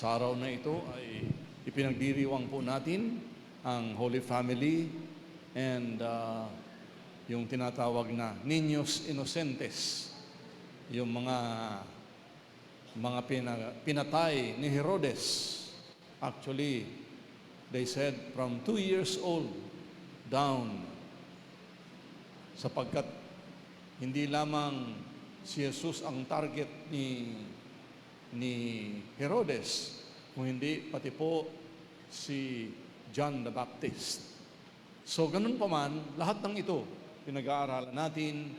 Sa araw na ito ay ipinagdiriwang po natin ang Holy Family and yung tinatawag na Niños Inocentes, yung mga pinatay ni Herodes. Actually, they said from 2 years old down, sapagkat hindi lamang si Jesus ang target ni Herodes, kung hindi pati po si John the Baptist. So ganun pa man, lahat ng ito pinag-aaralan natin,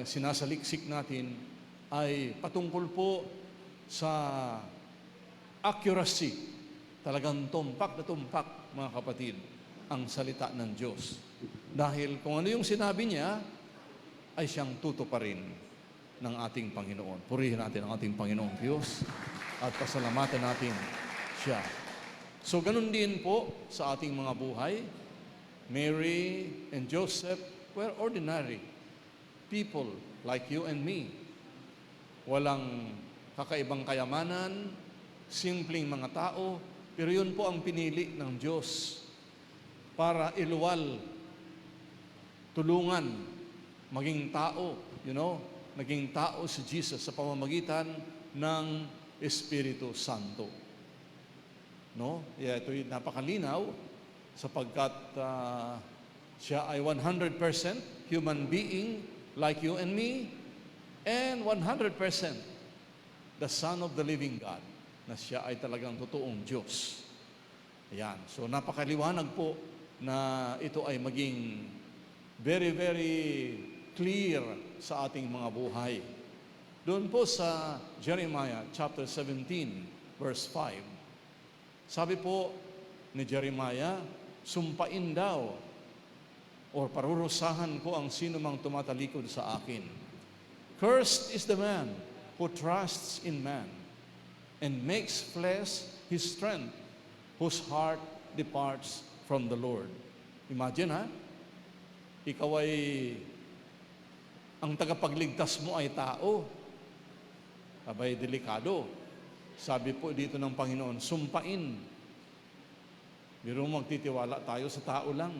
sinasaliksik natin ay patungkol po sa accuracy. Talagang tumpak na tumpak, mga kapatid, ang salita ng Diyos. Dahil kung ano yung sinabi niya, ay siyang tutuparin ng ating Panginoon. Purihin natin ang ating Panginoong Diyos at pasalamatan natin siya. So ganun din po sa ating mga buhay. Mary and Joseph were ordinary people like you and me. Walang kakaibang kayamanan, simpleng mga tao, pero yun po ang pinili ng Diyos para iluwal, tulungan, maging tao, naging tao si Jesus sa pamamagitan ng Espiritu Santo. Ito'y napakalinaw sapagkat siya ay 100% human being like you and me, and 100% the Son of the living God, na siya ay talagang totoong Diyos. Ayan. So napakaliwanag po na ito ay maging very, very clear sa ating mga buhay. Doon po sa Jeremiah chapter 17, verse 5, sabi po ni Jeremiah, sumpain daw or parurusahan ko ang sino mang tumatalikod sa akin. Cursed is the man who trusts in man and makes flesh his strength, whose heart departs from the Lord. Imagine ikaw ay, ang tagapagligtas mo ay tao. Abay, delikado. Sabi po dito ng Panginoon, sumpain. Biro magtitiwala tayo sa tao lang.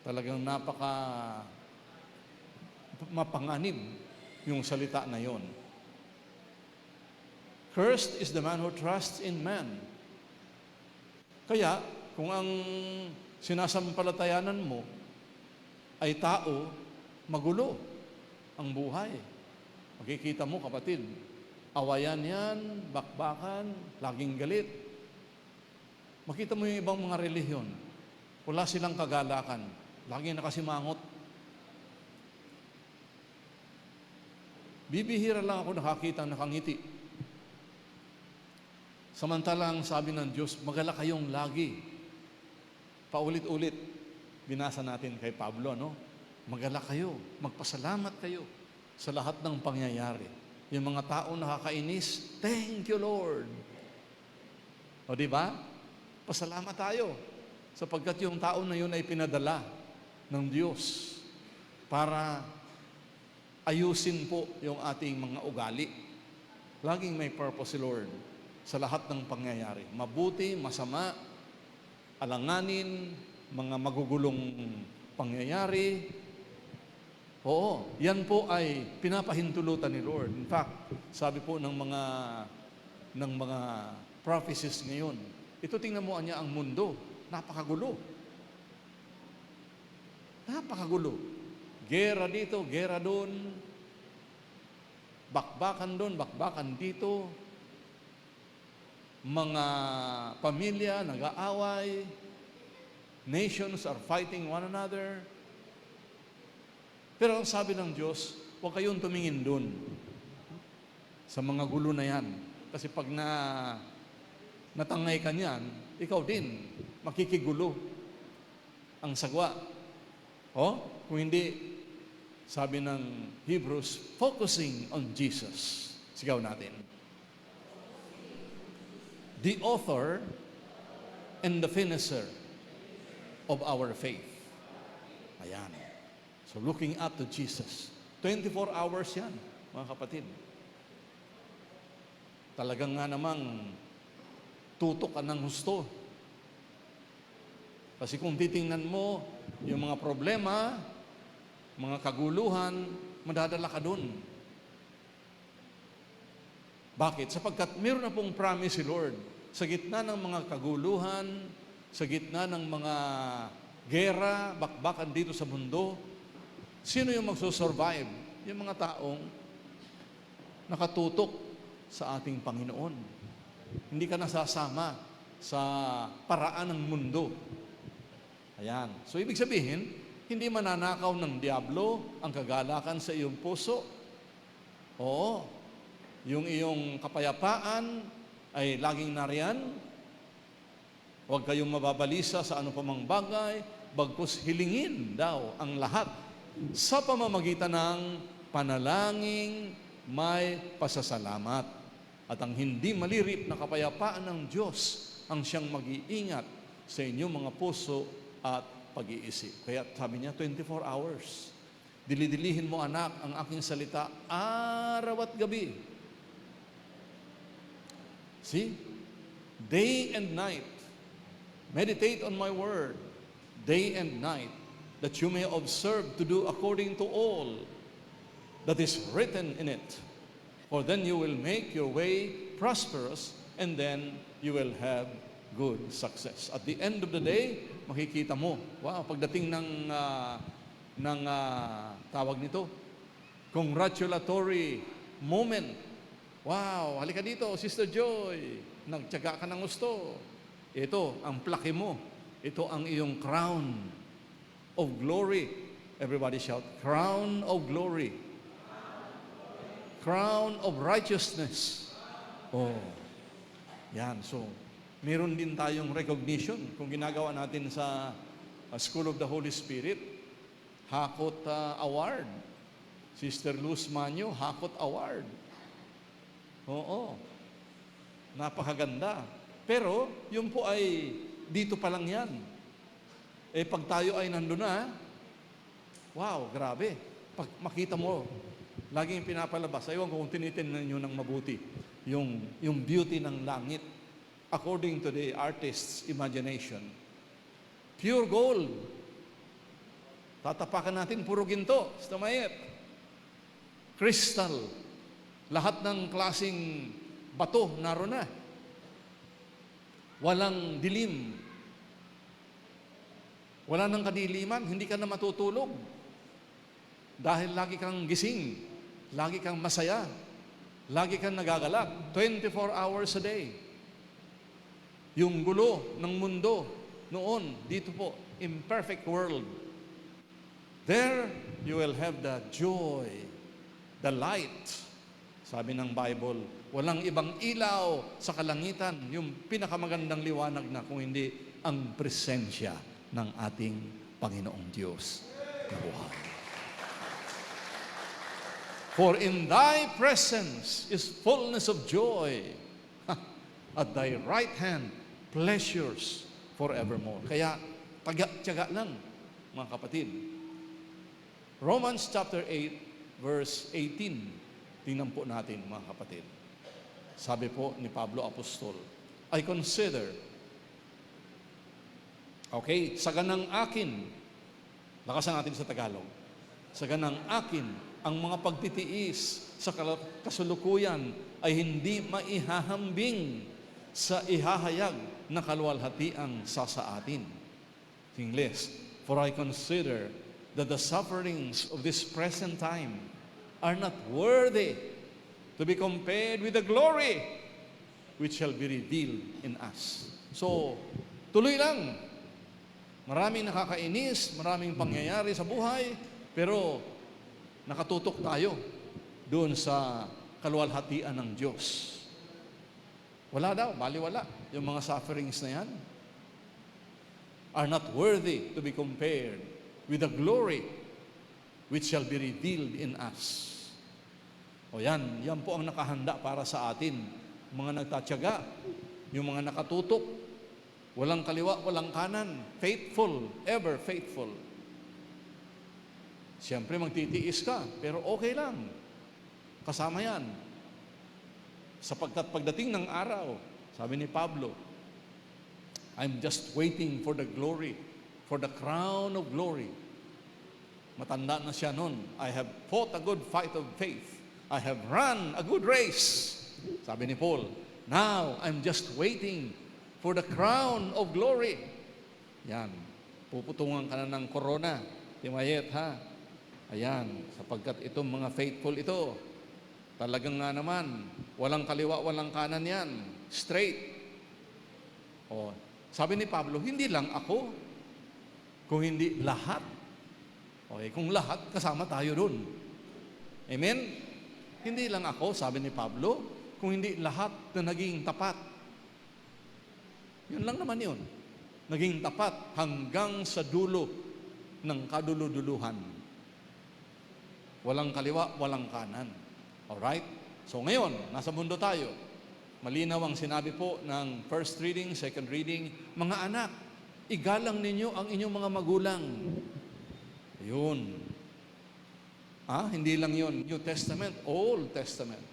Talagang mapanganib yung salita na yon. Cursed is the man who trusts in man. Kaya, kung ang sinasampalatayanan mo ay tao, magulo ang buhay. Makikita mo, kapatid, awayan yan, bakbakan, laging galit. Makita mo yung ibang mga relihiyon, wala silang kagalakan, laging nakasimangot. Bibihira lang ako nakakita nakangiti. Samantalang sabi ng Diyos, magala kayong lagi. Paulit-ulit, binasa natin kay Pablo, magala kayo, magpasalamat kayo sa lahat ng pangyayari. Yung mga tao nakakainis, thank you, Lord. O diba? Pasalamat tayo sapagkat yung tao na yun ay pinadala ng Diyos para ayusin po yung ating mga ugali. Laging may purpose si Lord sa lahat ng pangyayari. Mabuti, masama, alanganin, mga magugulong pangyayari. Oo, yan po ay pinapahintulutan ni Lord. In fact, sabi po ng mga prophecies ngayon, ito tingnan mo niya ang mundo, napakagulo. Napakagulo. Gera dito, gera doon, bakbakan doon, bakbakan dito, mga pamilya nag-aaway, nations are fighting one another. Pero ang sabi ng Diyos, huwag kayong tumingin doon sa mga gulo na yan. Kasi pag natangay ka niyan, ikaw din, makikigulo ang sagwa. Kung hindi, sabi ng Hebrews, focusing on Jesus. Sigaw natin. The author and the finisher of our faith. Ayan. So looking up to Jesus. 24 hours yan, mga kapatid. talagang nga namang tutok ka ng husto. Kasi kung titingnan mo yung mga problema, mga kaguluhan, madadala ka dun. Bakit? Sapagkat meron na pong promise si Lord. Sa gitna ng mga kaguluhan, sa gitna ng mga gera, bakbakan dito sa mundo, sino yung magsusurvive? Yung mga taong nakatutok sa ating Panginoon. Hindi ka nasasama sa paraan ng mundo. Ayan. So, ibig sabihin, hindi mananakaw ng diablo ang kagalakan sa iyong puso. Oo. Yung iyong kapayapaan ay laging nariyan. Huwag kayong mababalisa sa ano pamang bagay, bagkus hilingin daw ang lahat sa pamamagitan ng panalangin may pasasalamat. At ang hindi malirip na kapayapaan ng Diyos ang siyang mag-iingat sa inyong mga puso at pag-iisip. Kaya sabi niya, 24 hours. Dilidilihin mo, anak, ang aking salita araw at gabi. See? Day and night. Meditate on my word, day and night, that you may observe to do according to all that is written in it. For then you will make your way prosperous, and then you will have good success. At the end of the day, makikita mo, wow, pagdating ng tawag nito, congratulatory moment. Wow, halika dito, Sister Joy, nagtiyaga ka ng gusto. Ito ang plaque mo. Ito ang iyong crown of glory. Everybody shout, crown of glory. Crown of righteousness. Oh, yan. So, meron din tayong recognition kung ginagawa natin sa School of the Holy Spirit. Hakot Award. Sister Luz Manyo, Hakot Award. Oo. Napakaganda. Pero, yun po ay dito pa lang yan. Eh, pag tayo ay nandun na, wow, grabe. Pag makita mo, laging pinapalabas. Ewan ko kung tinitingnan nyo ng mabuti. Yung beauty ng langit. According to the artist's imagination. Pure gold. Tatapakan natin, puro ginto. Stamayet. Crystal. Lahat ng klaseng bato, naroon na. Walang dilim. Wala nang kadiliman, hindi ka na matutulog. Dahil lagi kang gising, lagi kang masaya, lagi kang nagagalak, 24 hours a day. Yung gulo ng mundo noon, dito po, imperfect world. There, you will have the joy, the light. Sabi ng Bible, walang ibang ilaw sa kalangitan, yung pinakamagandang liwanag na kung hindi ang presensya ng ating Panginoong Diyos. Wow. For in thy presence is fullness of joy. At thy right hand, pleasures forevermore. Kaya, tiyaga lang, mga kapatid. Romans chapter 8, verse 18. Tingnan po natin, mga kapatid. Sabi po ni Pablo Apostol, I consider, okay, saganang akin, lakasan natin sa Tagalog, saganang akin, ang mga pagtitiis sa kasulukuyan ay hindi maihahambing sa ihahayag na kaluwalhatiang sa atin. English, for I consider that the sufferings of this present time are not worthy to be compared with the glory which shall be revealed in us. So, tuloy lang. Maraming nakakainis, maraming pangyayari sa buhay, pero nakatutok tayo doon sa kaluwalhatian ng Diyos. Wala daw, baliwala. Yung mga sufferings na yan are not worthy to be compared with the glory which shall be revealed in us. O yan po ang nakahanda para sa atin. Mga nagtatyaga, yung mga nakatutok, walang kaliwa, walang kanan, faithful, ever faithful. Siyempre magtitiis ka, pero okay lang. Kasama yan Sapagkat pagdating ng araw, sabi ni Pablo, I'm just waiting for the glory, for the crown of glory. Matanda na siya noon. I have fought a good fight of faith. I have run a good race. Sabi ni Paul, now I'm just waiting for the crown of glory. Yan. Puputungan ka na ng corona. Timayet, ha? Ayan. Sapagkat itong mga faithful ito, talagang nga naman, walang kaliwa, walang kanan yan. Straight. O, sabi ni Pablo, hindi lang ako, kung hindi lahat. Okay, kung lahat, kasama tayo dun. Amen? Hindi lang ako, sabi ni Pablo, kung hindi lahat na naging tapat. Yun lang naman yun. Naging tapat hanggang sa dulo ng kaduluduluhan. Walang kaliwa, walang kanan. Alright? So ngayon, nasa mundo tayo. Malinaw ang sinabi po ng first reading, second reading, mga anak, igalang ninyo ang inyong mga magulang. Yun. Hindi lang yun. New Testament, Old Testament.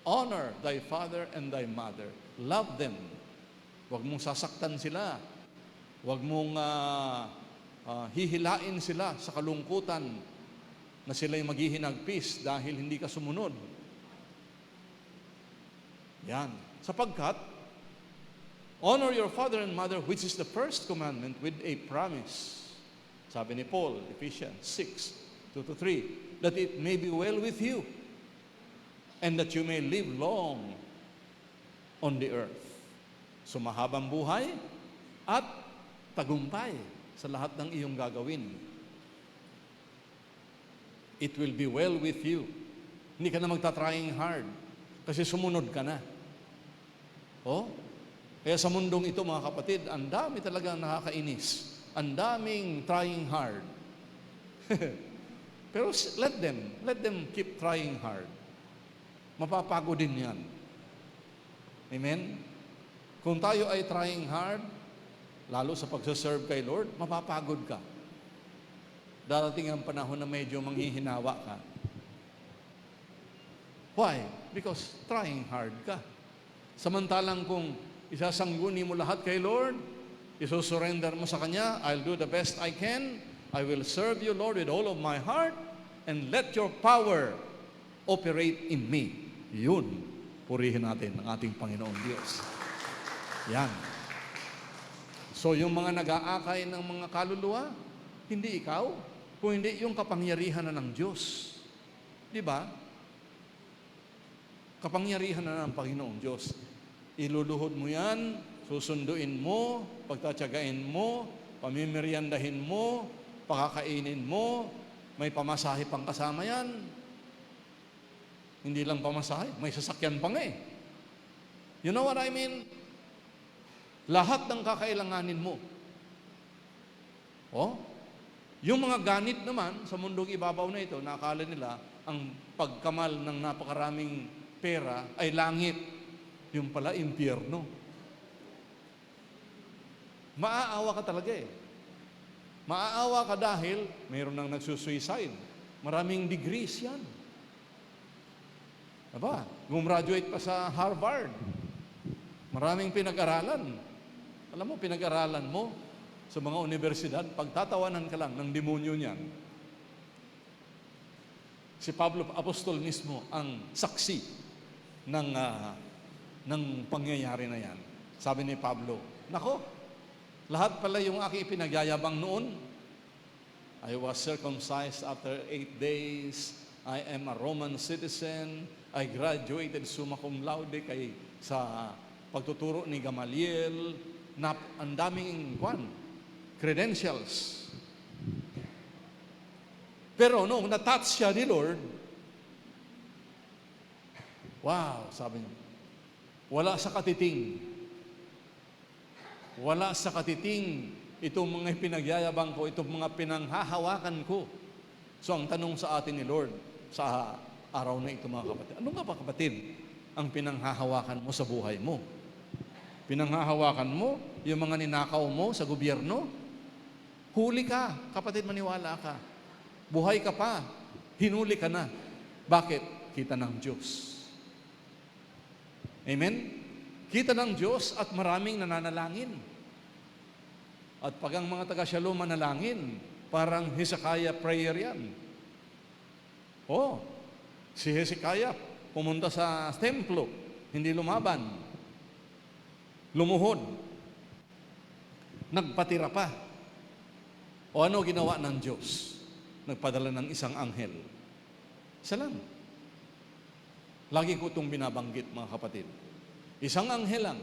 Honor thy father and thy mother. Love them. Huwag mong sasaktan sila. Huwag mong hihilain sila sa kalungkutan na sila'y maghihinagpis dahil hindi ka sumunod. Yan. Sapagkat, honor your father and mother, which is the first commandment, with a promise. Sabi ni Paul, Ephesians 6, 2-3, that it may be well with you, and that you may live long on the earth. So mahabang buhay at tagumpay sa lahat ng iyong gagawin. It will be well with you. Hindi ka na magta-trying hard kasi sumunod ka na. Kaya sa mundong ito, mga kapatid, ang dami talagang nakakainis. Ang daming trying hard. Pero let them keep trying hard. Mapapago din yan. Amen? Kung tayo ay trying hard, lalo sa pagsaserve kay Lord, mapapagod ka. Darating ang panahon na medyo manghihinawa ka. Why? Because trying hard ka. Samantalang kung isasangguni mo lahat kay Lord, isusurrender mo sa Kanya, I'll do the best I can, I will serve you, Lord, with all of my heart, and let your power operate in me. Yun, purihin natin ang ating Panginoong Diyos. Yan. So, yung mga nag-aakay ng mga kaluluwa, hindi ikaw, kung hindi yung kapangyarihan na ng Diyos. Di ba? Kapangyarihan na ng Panginoong Diyos. Iluluhod mo yan, susunduin mo, pagtatyagain mo, pamimiryandahin mo, pakakainin mo, may pamasahe pang kasama yan. Hindi lang pamasahe, may sasakyan pa nga eh. You know what I mean? Lahat ng kakailanganin mo. Yung mga ganit naman sa mundong ibabaw na ito, nakakala nila ang pagkamal ng napakaraming pera ay langit. Yung pala, impyerno. Maaawa ka talaga eh. Maaawa ka dahil mayroon nang nagsusuicide. Maraming degrees yan. Aba, gumraduate pa sa Harvard. Maraming pinag-aralan. Alam mo, pinag-aralan mo sa mga universidad, pagtatawanan ka lang ng demonyo niyan. Si Pablo Apostol mismo ang saksi ng pangyayari na yan. Sabi ni Pablo, nako, lahat pala yung aking ipinagyayabang noon, I was circumcised after 8 days, I am a Roman citizen, I graduated summa cum laude sa pagtuturo ni Gamaliel, na ang daming credentials. Pero nung na-touch siya ni Lord, wow, sabi niya, wala sa katiting. Wala sa katiting itong mga pinagyayabang ko, itong mga pinanghahawakan ko. So ang tanong sa atin ni Lord sa araw na ito, mga kapatid, ano nga ba kapatid ang pinanghahawakan mo sa buhay mo? Pinanghahawakan mo yung mga ninakaw mo sa gobyerno? Huli ka, kapatid, maniwala ka. Buhay ka pa, hinuli ka na. Bakit? Kita ng Diyos. Amen? Kita ng Diyos at maraming nananalangin. At pag ang mga taga-Shalom manalangin, parang Hezekiah prayer yan. Si Hezekiah pumunta sa templo, hindi lumaban. Lumuhod. Nagpatira pa. O ano ginawa ng Diyos? Nagpadala ng isang anghel. Isa lang. Lagi ko itong binabanggit, mga kapatid. Isang anghel lang.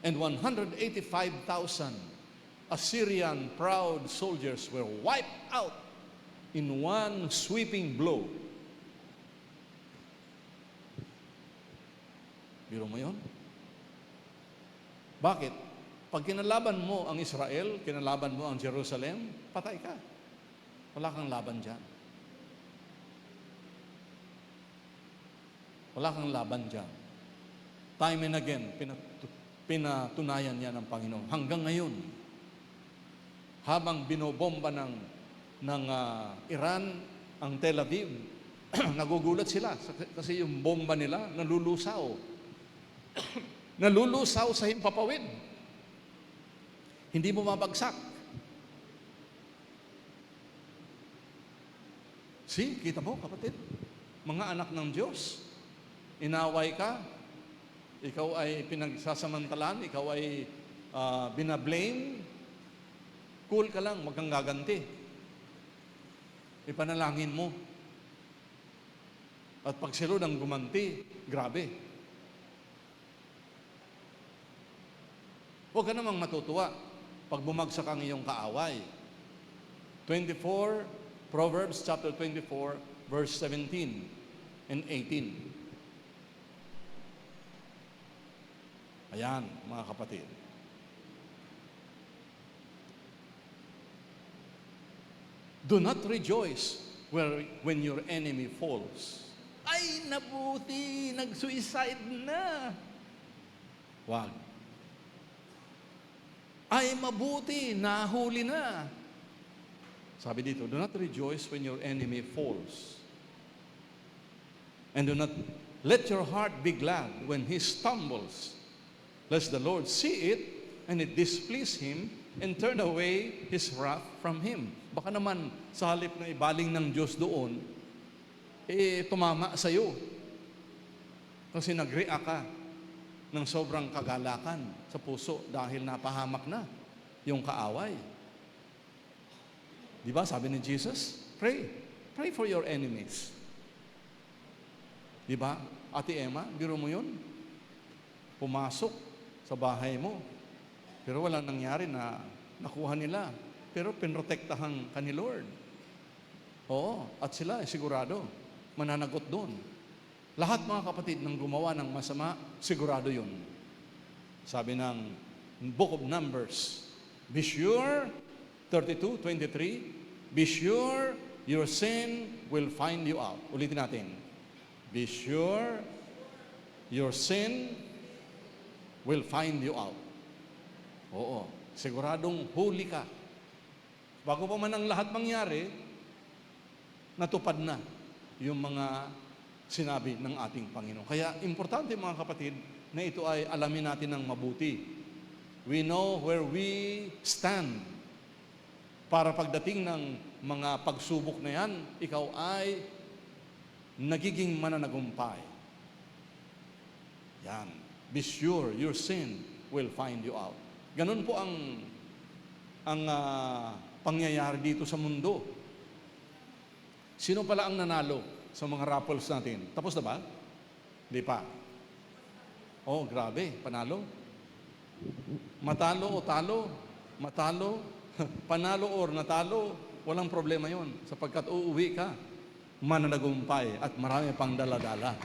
And 185,000 Assyrian proud soldiers were wiped out in one sweeping blow. Biro mo yun? Bakit? Pag kinalaban mo ang Israel, kinalaban mo ang Jerusalem, patay ka. Wala kang laban dyan. Wala kang laban dyan. Time and again, pinatunayan niya ng Panginoon. Hanggang ngayon, habang binobomba ng Iran ang Tel Aviv, nagugulat sila kasi yung bomba nila nalulusaw. Nalulusaw sa himpapawid. Hindi mo mabagsak. Kita mo, kapatid? Mga anak ng Diyos, inaway ka, ikaw ay pinagsasamantalan, ikaw ay binablame, cool ka lang, wag kang gaganti. Ipanalangin mo. At pag sila nang gumanti, grabe. Huwag ka namang matutuwa pag bumagsak ang iyong kaaway. 24, Proverbs chapter 24, verse 17 and 18. Ayan, mga kapatid. Do not rejoice when your enemy falls. Ay, nabuti, nag-suicide na. Wag. Ay, mabuti, nahuli na. Sabi dito, do not rejoice when your enemy falls. And do not let your heart be glad when he stumbles, lest the Lord see it and it displease him and turn away his wrath from him. Baka naman sa halip na ibaling ng Diyos doon, tumama sa iyo. Kasi nag-react ka ng sobrang kagalakan sa puso dahil napahamak na yung kaaway. Di ba? Sabi ni Jesus, pray. Pray for your enemies. Di ba? Ate Emma, biro mo yun? Pumasok sa bahay mo. Pero walang nangyari na nakuha nila. Pero pinrotektahan ka ni Lord. Oo, at sila sigurado, mananagot doon. Lahat mga kapatid ng gumawa ng masama, sigurado yun. Sabi ng Book of Numbers, be sure, 32:23, be sure your sin will find you out. Ulitin natin. Be sure your sin will find you out. Oo, siguradong huli ka. Bago pa man ang lahat mangyari, natupad na yung mga sinabi ng ating Panginoon. Kaya importante mga kapatid na ito ay alamin natin ng mabuti. We know where we stand para pagdating ng mga pagsubok na yan, ikaw ay nagiging mananagumpay. Yan. Be sure your sin will find you out. Ganun po ang pangyayari dito sa mundo. Sino pala ang nanalo sa mga raffles natin? Tapos na ba? Hindi pa. Oh, grabe. Panalo? Matalo o talo? Matalo? Panalo or natalo? Walang problema yon sapagkat uuwi ka mananagumpay at marami pang dala-dala.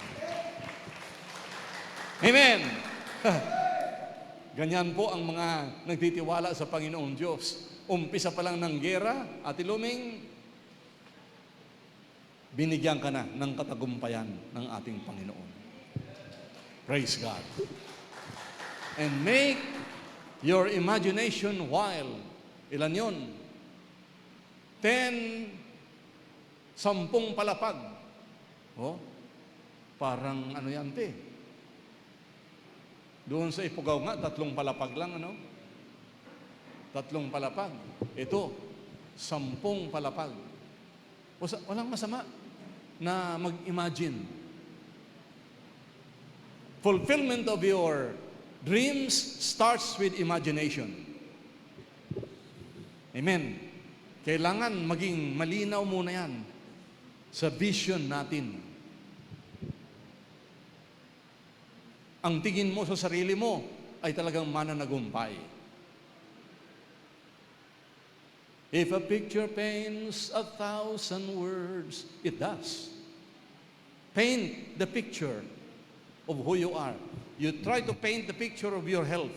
Amen! Ganyan po ang mga nagtitiwala sa Panginoong Diyos. Umpisa pa lang ng gera, Ate Luming, binigyan ka na ng katagumpayan ng ating Panginoon. Praise God. And make your imagination wild. Ilan yun? 10 palapag. Oh. Parang ano yan, te? Doon sa Ifugao nga, 3 palapag lang, ano? 3 palapag. Ito, 10 palapag. Walang masama na mag-imagine. Fulfillment of your dreams starts with imagination. Amen. Kailangan maging malinaw muna yan sa vision natin. Ang tingin mo sa sarili mo ay talagang mananagumpay. If a picture paints 1,000 words, it does. Paint the picture of who you are. You try to paint the picture of your health.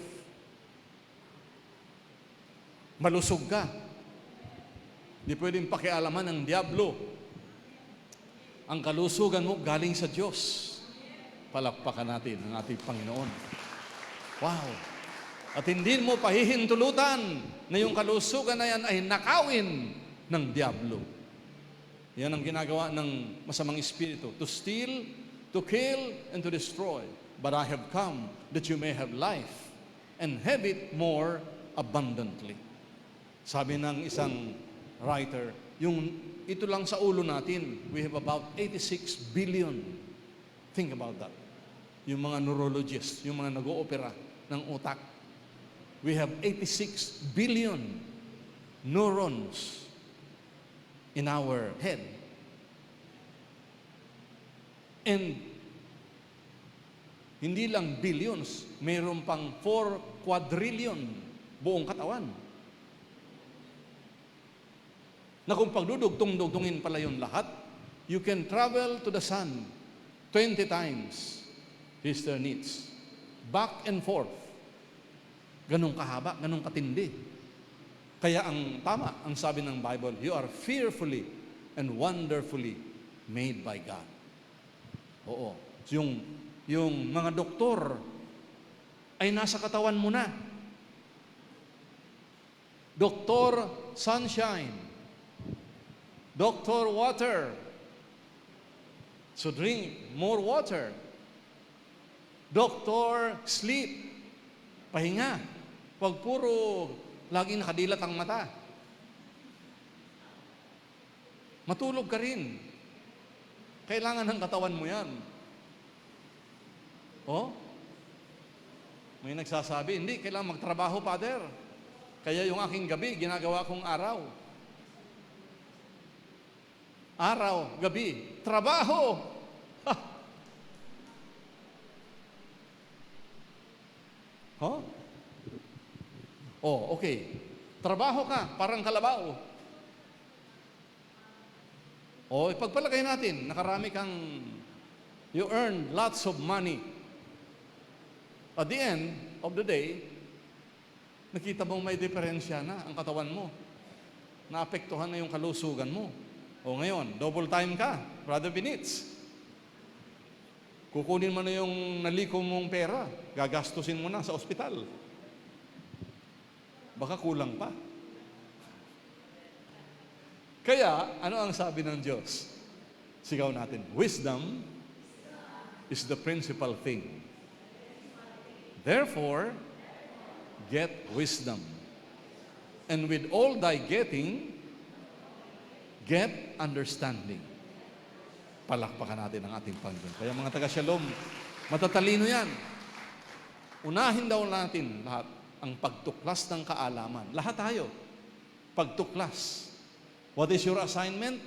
Malusog ka. Di pwedeng pakialaman ng diablo. Ang kalusugan mo galing sa Diyos. Palakpakan natin ang ating Panginoon. Wow! At hindi mo pahihintulutan na yung kalusugan na yan ay nakawin ng diablo. Yan ang ginagawa ng masamang espiritu. To steal, to kill, and to destroy. But I have come that you may have life and have it more abundantly. Sabi ng isang writer, yung ito lang sa ulo natin, we have about 86 billion. Think about that. Yung mga neurologists, yung mga nag-oopera ng utak. We have 86 billion neurons in our head. And hindi lang billions, mayroon pang 4 quadrillion buong katawan. Na kung pagdudugtong-dugtungin pala yun lahat, you can travel to the sun 20 times his needs. Back and forth. Ganong kahaba, ganong katindi. Kaya ang tama, ang sabi ng Bible, you are fearfully and wonderfully made by God. Oo. Yung mga doktor ay nasa katawan mo na. Doktor Sunshine. Doktor Water. So drink more water. Doktor Sleep. Pahinga. Huwag puro laging nakadilat ang mata. Matulog ka rin. Kailangan ng katawan mo yan. Oh? May nagsasabi, hindi, kailangan magtrabaho, Father. Kaya yung aking gabi, ginagawa kong araw. Araw, gabi, trabaho! Ha! Huh? Oh, okay. Trabaho ka, parang kalabaw. O, ipagpalagay natin, nakarami kang, you earn lots of money. At the end of the day, nakita mong may diferensya na ang katawan mo. Naapektuhan na yung kalusugan mo. O ngayon, double time ka, Brother Binitz. Kukunin mo na yung naliko mong pera, gagastusin mo na sa ospital. Baka kulang pa. Kaya, ano ang sabi ng Diyos? Sigaw natin, wisdom is the principal thing. Therefore, get wisdom. And with all thy getting, get understanding. Palakpakan natin ang ating Panginoon. Kaya mga taga-Shalom, matatalino yan. Unahin daw natin lahat ang pagtuklas ng kaalaman. Lahat tayo. Pagtuklas. What is your assignment?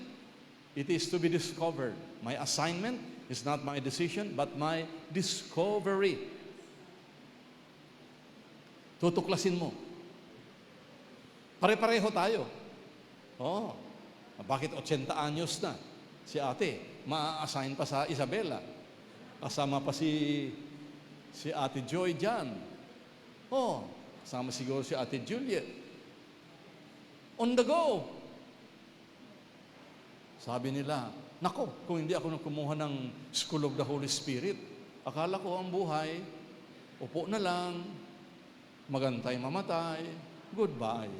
It is to be discovered. My assignment is not my decision, but my discovery. Tutuklasin mo. Pare-pareho tayo. Oh, bakit 80 anyos na? Si ate, ma-assign pa sa Isabela. Kasama pa si Ate Joy dyan. Oh, kasama siguro si Ate Juliet. On the go. Sabi nila, nako, kung hindi ako kumuha ng School of the Holy Spirit, akala ko ang buhay, upo na lang, magantay mamatay, goodbye.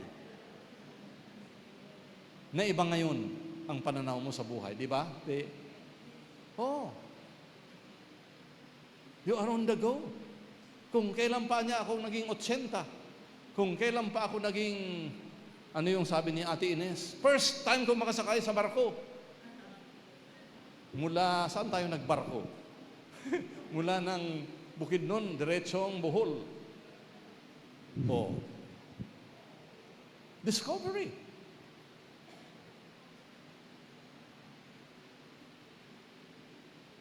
Naiba ngayon ang pananaw mo sa buhay, di ba? Oh. You are on the go. Kung kailan pa niya ako naging 80, kung kailan pa ako naging, ano yung sabi ni Ate Ines, first time ko makasakay sa barko. Mula, saan tayo nagbarko? Mula ng Bukidnon, diretsong Bohol. Oh. Discovery.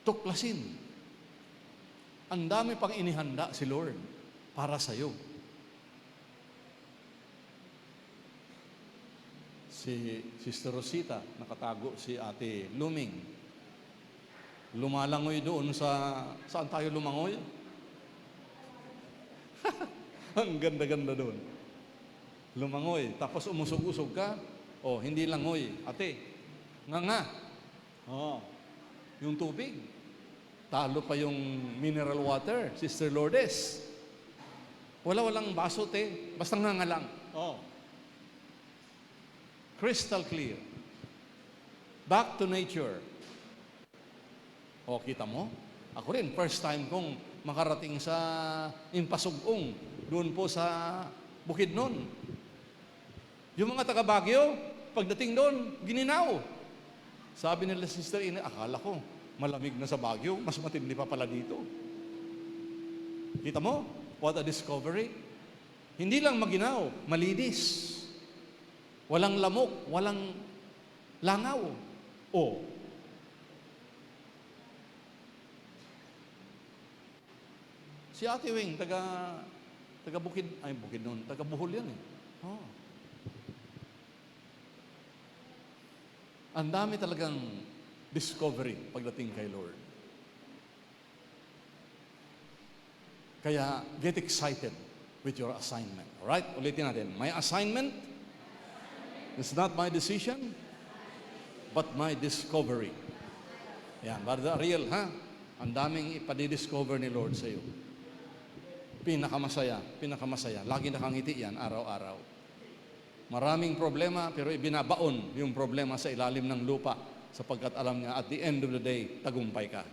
Tuklasin. Ang dami pang inihanda si Lord para sa iyo. Si Sister Rosita, nakatago si Ate Luming. Lumalangoy doon sa, saan tayo lumangoy? Ang ganda-ganda doon. Lumangoy, tapos umusog-usog ka. Oh, hindi langoy. Ate, nga. Oh, yung tubig. Talo pa yung mineral water, Sister Lourdes. Walang baso, te. Basta nga lang. Oh. Crystal clear. Back to nature. O, kita mo? Ako rin, first time kong makarating sa Impasugong, doon po sa Bukidnon. Yung mga taga Baguio, pagdating doon, gininaw. Sabi nila, Sister Ine, akala ko, malamig na sa Baguio, mas matindi pa pala dito. Kita mo? What a discovery. Hindi lang maginaw, malinis. Walang lamok, walang langaw. O, si Ate Wing, taga Bukidnon, taga Bohol yan eh. Oh. Ang dami talagang discovery pagdating kay Lord. Kaya, get excited with your assignment. Alright? Ulitin natin. My assignment is not my decision, but my discovery. Yan, Brother Ariel, ha? Ang daming ipadidiscover ni Lord sa iyo. Pinakamasaya. Lagi nakangiti yan, araw-araw. Maraming problema, pero ibinabaon yung problema sa ilalim ng lupa sapagkat alam niya, at the end of the day, tagumpay ka.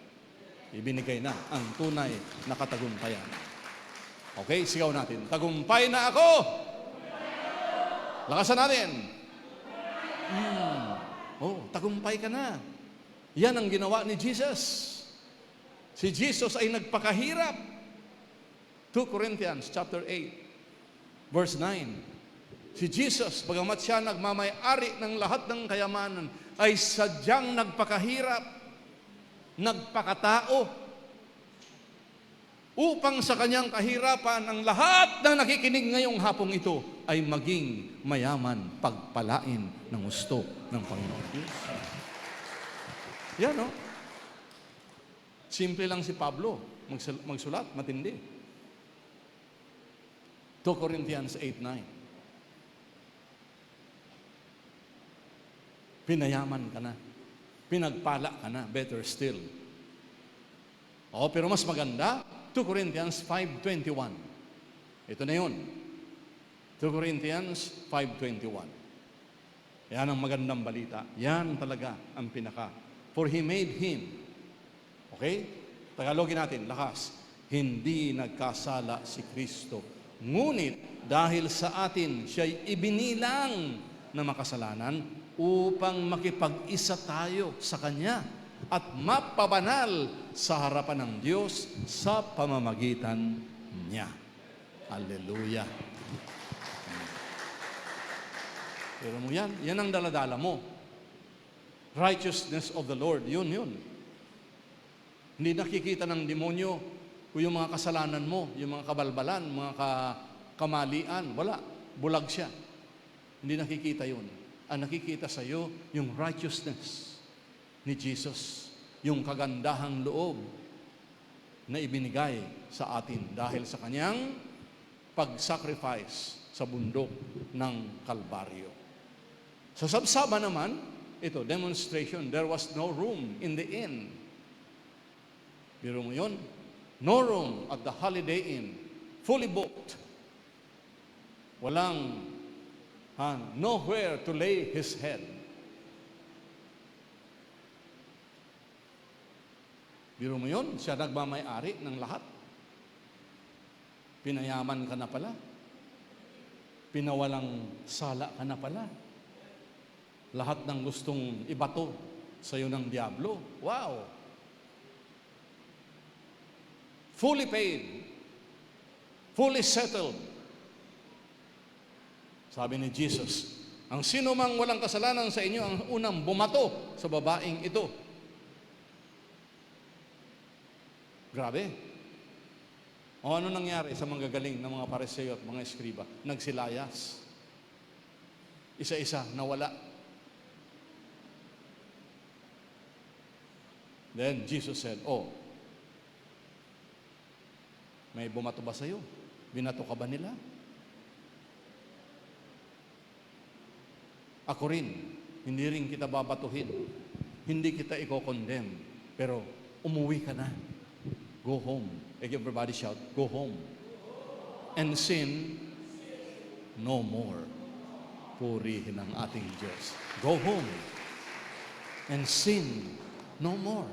Ibinigay na ang tunay na katagumpayan. Okay, sigaw natin. Tagumpay na ako! Lakasan natin. Oh, tagumpay ka na. Yan ang ginawa ni Jesus. Si Jesus ay nagpakahirap. 2 Corinthians chapter 8, verse 9. Si Jesus, bagamat siya nagmamay-ari ng lahat ng kayamanan, ay sadyang nagpakahirap, nagpakatao, upang sa kanyang kahirapan, ang lahat ng nakikinig ngayong hapong ito ay maging mayaman, pagpalain ng gusto ng Panginoon Diyos. Yan, no? Simple lang si Pablo, magsulat, matindi. 2 Corinthians 8:9. Pinayaman ka na. Pinagpala ka na. Better still. Pero mas maganda, 2 Corinthians 5:21. Ito na yun. 2 Corinthians 5:21. Yan ang magandang balita. Yan talaga ang pinaka. For He made Him. Okay? Tagalogin natin, lakas. Hindi nagkasala si Kristo. Ngunit dahil sa atin, siya'y ibinilang na makasalanan upang makipag-isa tayo sa Kanya at mapabanal sa harapan ng Diyos sa pamamagitan niya. Hallelujah. Pero mo yan ang daladala mo. Righteousness of the Lord, yun. Hindi nakikita ng demonyo kung yung mga kasalanan mo, yung mga kabalbalan, mga kamalian, wala. Bulag siya. Hindi nakikita yun. Ang nakikita sa iyo, yung righteousness ni Jesus. Yung kagandahang loob na ibinigay sa atin dahil sa kanyang pag-sacrifice sa bundok ng Kalbaryo. Sa Sabsaba naman, ito, demonstration, there was no room in the inn. Biro mo yun? No room at the Holiday Inn. Fully booked. Walang nowhere to lay his head. Biro mo yun, siya nagmamay-ari ng lahat. Pinayaman ka na pala. Pinawalang sala ka na pala. Lahat ng gustong ibato sa'yo ng diablo. Wow! Fully paid. Fully settled. Sabi ni Jesus, ang sino mang walang kasalanan sa inyo ang unang bumato sa babaeng ito. Grabe. O ano nangyari sa mga gagaling ng mga Pariseo at mga eskriba? Nagsilayas. Isa-isa, nawala. Then Jesus said, oh, may bumato ba sa'yo? Binato ka ba nila? Ako rin, hindi rin kita babatuhin. Hindi kita i-condemn. Pero umuwi ka na. Go home. Everybody shout, go home. And sin no more. Purihin ang ating Diyos. Go home. And sin no more.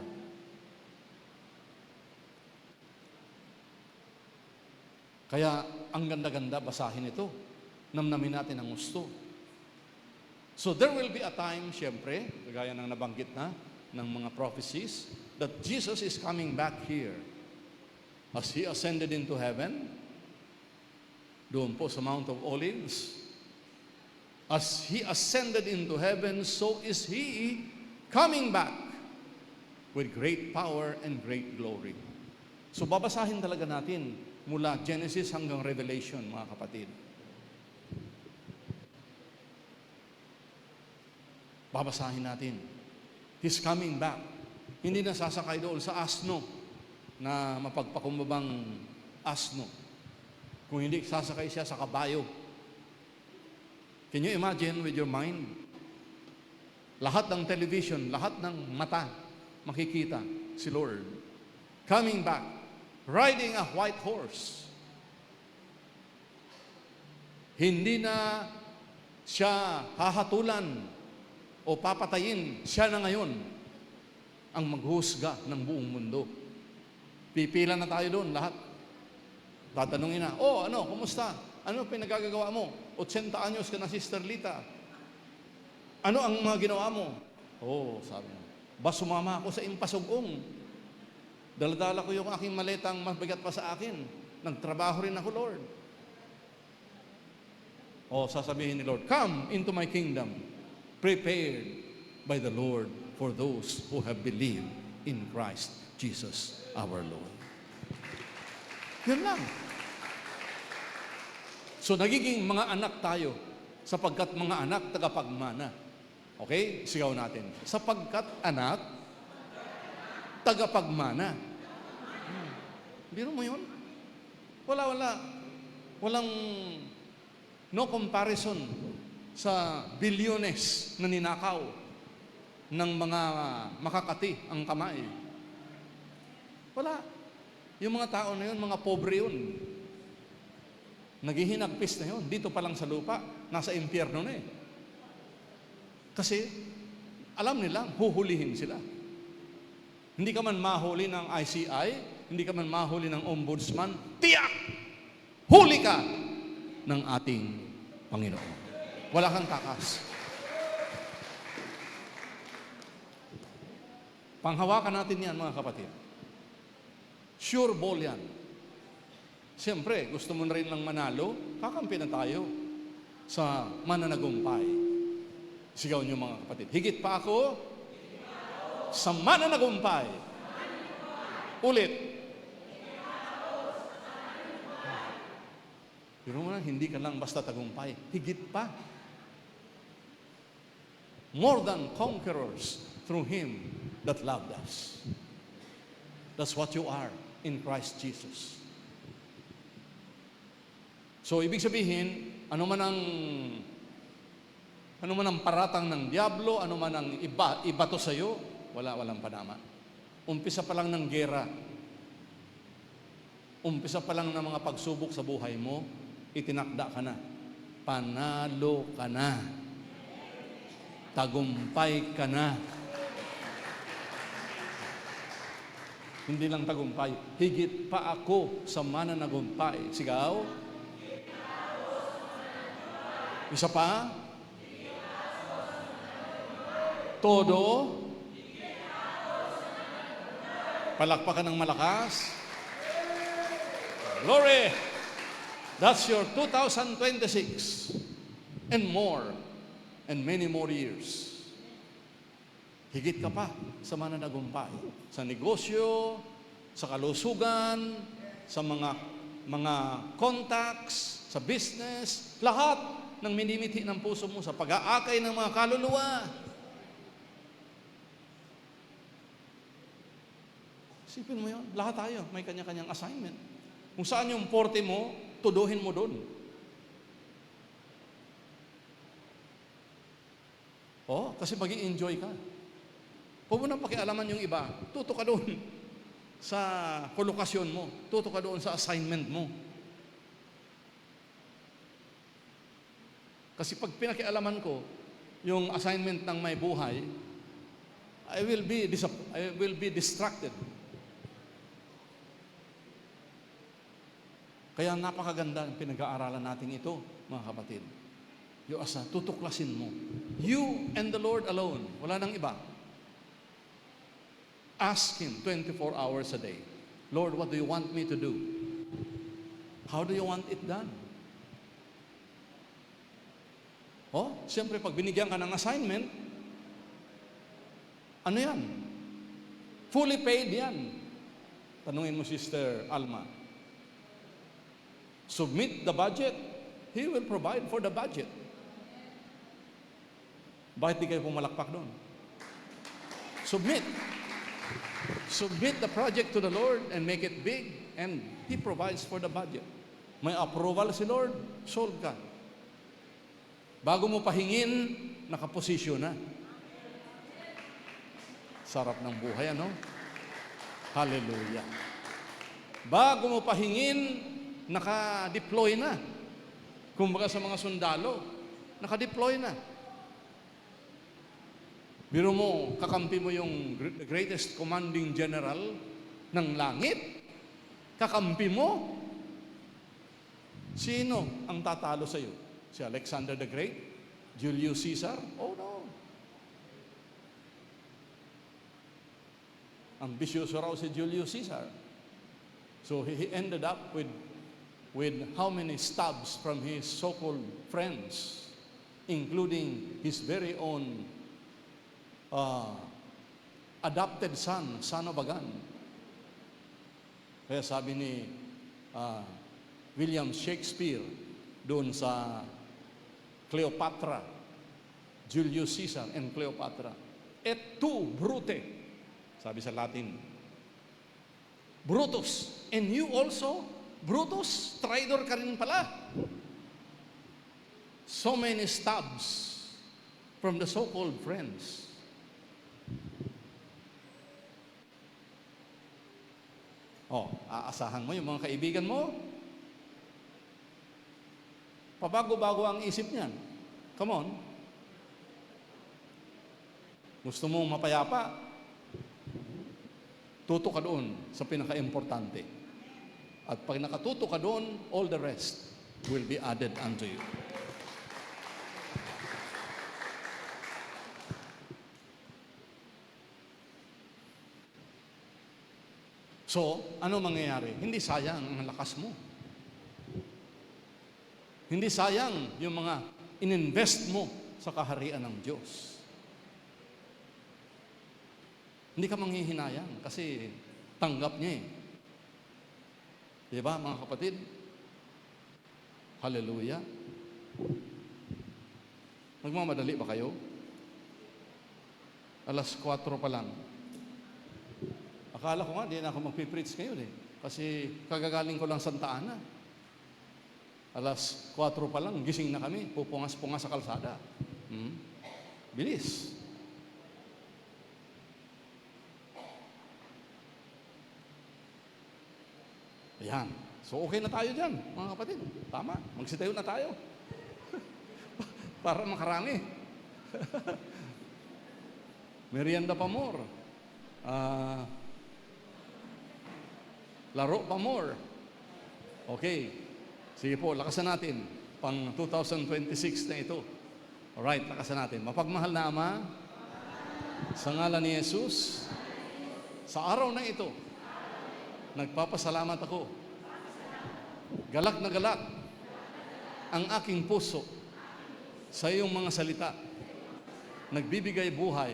Kaya ang ganda-ganda basahin ito. Namnamin natin ang gusto. So there will be a time, siyempre, kagaya ng nabanggit na ng mga prophecies, that Jesus is coming back here. As He ascended into heaven, doon po sa Mount of Olives, as He ascended into heaven, so is He coming back with great power and great glory. So babasahin talaga natin mula Genesis hanggang Revelation, mga kapatid. Babasahin natin. He's coming back. Hindi na sasakay doon sa asno na mapagpakumbabang asno. Kung hindi, sasakay siya sa kabayo. Can you imagine with your mind? Lahat ng television, lahat ng mata, makikita si Lord coming back, riding a white horse. Hindi na siya hahatulan o papatayin. Siya na ngayon ang maghusga ng buong mundo. Pipila na tayo doon, lahat. Tatanungin na, oh, ano, kumusta? Ano pinagagagawa mo? 80 anyos ka na, Sister Lita. Ano ang mga ginawa mo? Oh, sabi mo, ba sumama ako sa impasugong. Daladala ko yung aking maletang mabigat pa sa akin. Nagtrabaho rin ako, Lord. Oh, sasabihin ni Lord, come into my kingdom, prepared by the Lord for those who have believed in Christ Jesus our Lord. Yun lang. So, nagiging mga anak tayo sapagkat mga anak tagapagmana. Okay? Sigaw natin. Sapagkat anak tagapagmana. Biro mo yun? Walang no comparison sa bilyones na ninakaw ng mga makakati ang kamay. Wala. Yung mga tao na yun, mga pobre yun. Naghihinagpis na yun. Dito pa lang sa lupa, nasa impyerno na eh. Kasi, alam nilang, huhulihin sila. Hindi ka man mahuli ng ICI, hindi ka man mahuli ng ombudsman, tiyak! Huli ka ng ating Panginoon. Wala kang takas. Panghawakan natin yan, mga kapatid. Sure ball yan. Siyempre, gusto mo na rin lang manalo, kakampi na tayo sa mananagumpay. Sigaw niyo, mga kapatid. Higit pa ako sa mananagumpay. Ulit. Pero mo na, hindi ka lang basta tagumpay. Higit pa. More than conquerors through Him that loved us. That's what you are in Christ Jesus. So, ibig sabihin, ano man ang paratang ng diablo, ano man ang ibato sa iyo, walang panama. Umpisa pa lang ng gera. Umpisa pa lang ng mga pagsubok sa buhay mo, itinakda ka na. Panalo ka na. Tagumpay ka na. Hindi lang tagumpay, higit pa ako sa mananagumpay. Sigaw. Isa pa. Todo. Palakpakan ng malakas. Glory! That's your 2026 and more and many more years. Higit ka pa sa mananagumpay. Sa negosyo, sa kalusugan, sa mga contacts, sa business, lahat ng minimithi ng puso mo sa pag-aakay ng mga kaluluwa. Isipin mo yun, lahat tayo may kanya-kanyang assignment. Kung saan yung forte mo, tuduhin mo doon. Kasi mag-i-enjoy ka. Huwag mo nang pakialaman yung iba. Tuto ka doon sa kolokasyon mo. Tuto ka doon sa assignment mo. Kasi pag pinakialaman ko yung assignment ng may buhay, I will be distracted. Kaya napakaganda ang pinag-aaralan natin ito, mga kapatid. Yung tutuklasin mo. You and the Lord alone. Wala nang iba. Ask Him 24 hours a day. Lord, what do you want me to do? How do you want it done? Siyempre pag binigyan ka ng assignment, ano yan? Fully paid yan. Tanungin mo, Sister Alma. Submit the budget. He will provide for the budget. Bakit di kayo pumalakpak doon? Submit. Submit the project to the Lord and make it big, and He provides for the budget. May approval si Lord, solve ka. Bago mo pahingin, nakaposisyon na. Sarap ng buhay, ano? Hallelujah. Bago mo pahingin, naka-deploy na. Kumbaga sa mga sundalo, naka-deploy na. Biro mo, kakampi mo yung greatest commanding general ng langit. Kakampi mo. Sino ang tatalo sa iyo? Si Alexander the Great? Julius Caesar? Oh no. Ambisyoso raw si Julius Caesar. So he ended up with how many stabs from his so-called friends, including his very own adopted son of a gun. Kaya sabi ni William Shakespeare doon sa Cleopatra, Julius Caesar and Cleopatra, et tu, Brute, sabi sa Latin, Brutus, and you also, Brutus, traitor ka rin pala. So many stabs from the so-called friends. Aasahan mo yung mga kaibigan mo. Pabago-bago ang isip niyan. Come on. Gusto mong mapayapa? Tuto ka doon sa pinaka-importante. At pag nakatuto ka doon, all the rest will be added unto you. So, ano mangyayari? Hindi sayang ang lakas mo. Hindi sayang yung mga ininvest mo sa kaharian ng Diyos. Hindi ka manghihinayang kasi tanggap niya eh. Diba, mga kapatid? Hallelujah. Nagmamadali ba kayo? 4:00 pa lang. Akala ko nga, di na ako magpipreach ngayon eh. Kasi kagagaling ko lang Santa Ana. 4:00 pa lang, gising na kami. Pupungas-pungas sa kalsada. Bilis. Ayan. So okay na tayo dyan, mga kapatid. Tama, magsitayo na tayo. Para makarami. Merienda pa more. Laro pa more. Okay. Sige po, lakasan natin. Pang 2026 na ito. Alright, lakasan natin. Mapagmahal na Ama, sa ngalan ni Jesus, sa araw na ito, nagpapasalamat ako. Galak na galak ang aking puso sa iyong mga salita. Nagbibigay buhay,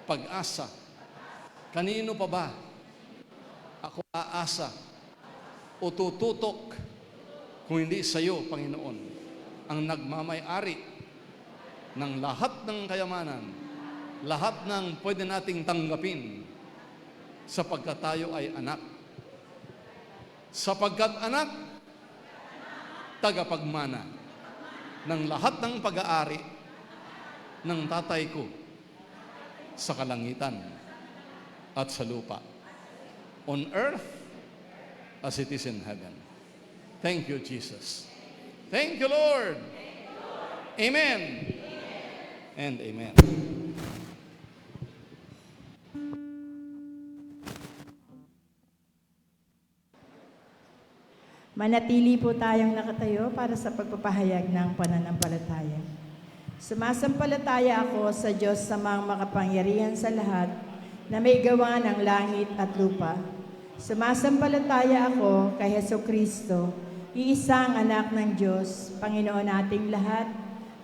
pag-asa. Kanino pa ba ako aasa o tututok kung hindi sa iyo, Panginoon, ang nagmamay-ari ng lahat ng kayamanan, lahat ng pwede nating tanggapin sapagkat tayo ay anak. Sapagkat anak, tagapagmana ng lahat ng pag-aari ng tatay ko sa kalangitan at sa lupa, on earth as it is in heaven. Thank you, Jesus. Thank you, Lord. Amen. And amen. Manatili po tayong nakatayo para sa pagpapahayag ng pananampalataya. Sumasampalataya ako sa Diyos sa mga makapangyarihan sa lahat na may gawa ng langit at lupa. Sumasampalataya ako kay Hesukristo, iisang anak ng Diyos, Panginoon nating lahat.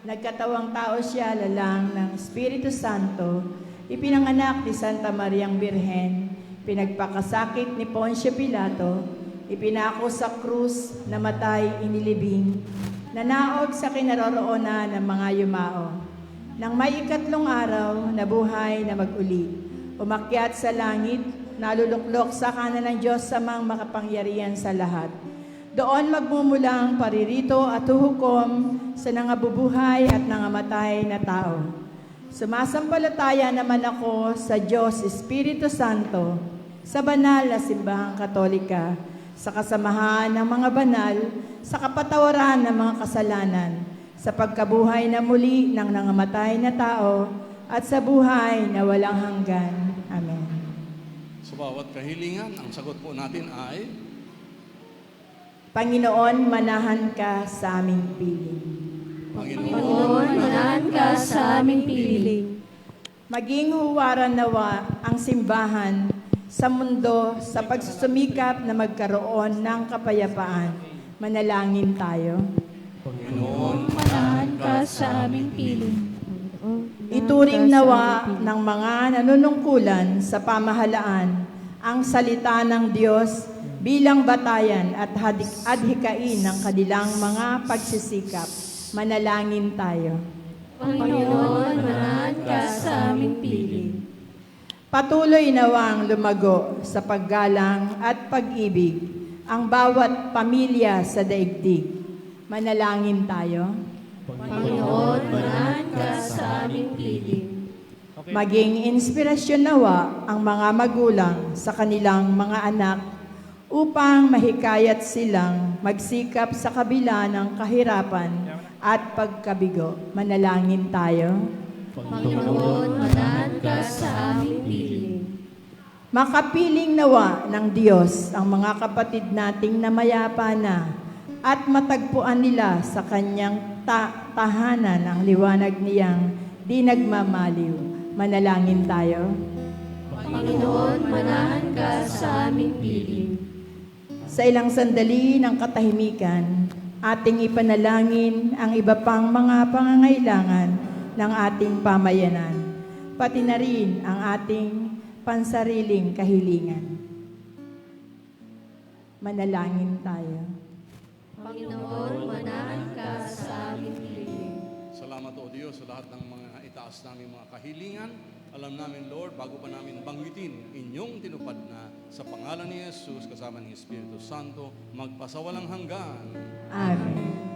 Nagkatawang tao siya lalang ng Espiritu Santo, ipinanganak ni Santa Mariang Birhen, pinagpakasakit ni Poncio Pilato, ipinako sa krus, namatay, inilibing, nanaog sa kinaroroonan ng mga yumao. Nang may ikatlong araw, nabuhay na mag-uli. Umakyat sa langit, naluluklok sa kanan ng Diyos sa mga makapangyarihan sa lahat. Doon magmumulang paririto at huhukom sa nangabubuhay at nangamatay na tao. Sumasampalataya naman ako sa Diyos Espiritu Santo, sa banal na simbahang Katolika, sa kasamahan ng mga banal, sa kapatawaran ng mga kasalanan, sa pagkabuhay na muli ng nangamatay na tao, at sa buhay na walang hanggan. Amen. Sa bawat kahilingan, ang sagot po natin ay, Panginoon, manahan ka sa aming piling. Panginoon, manahan ka sa aming piling. Maging huwaran nawa ang simbahan sa mundo sa pagsusumikap na magkaroon ng kapayapaan. Manalangin tayo. Panginoon, Manahan ka sa aming piling. Ituring nawa ng mga nanunungkulan sa pamahalaan ang salita ng Diyos bilang batayan at adhikain ng kanilang mga pagsisikap. Manalangin tayo. Panginoon, manahan ka sa aming piling. Patuloy nawang lumago sa paggalang at pag-ibig ang bawat pamilya sa daigdig. Manalangin tayo. Panginoon, manahan ka sa aming piling. Maging inspirasyon nawa ang mga magulang sa kanilang mga anak upang mahikayat silang magsikap sa kabila ng kahirapan at pagkabigo. Manalangin tayo. Panginoon, manahan ka sa aming piling. Makapiling nawa ng Diyos ang mga kapatid nating namayapa na at matagpuan nila sa kanyang tahanan ang liwanag niyang di nagmamaliw. Manalangin tayo. Panginoon, manahan ka sa aming piling. Sa ilang sandali ng katahimikan, ating ipanalangin ang iba pang mga pangangailangan ng ating pamayanan, pati na rin ang ating pansariling kahilingan. Manalangin tayo. Panginoon, manahan ka sa aming piling. salamat o Diyos sa lahat ng mga itaas namin mga kahilingan. Alam namin, Lord, bago pa namin banggitin, inyong tinupad na sa pangalan ni Jesus kasama ng Espiritu Santo, magpasawalang hanggan. Amen.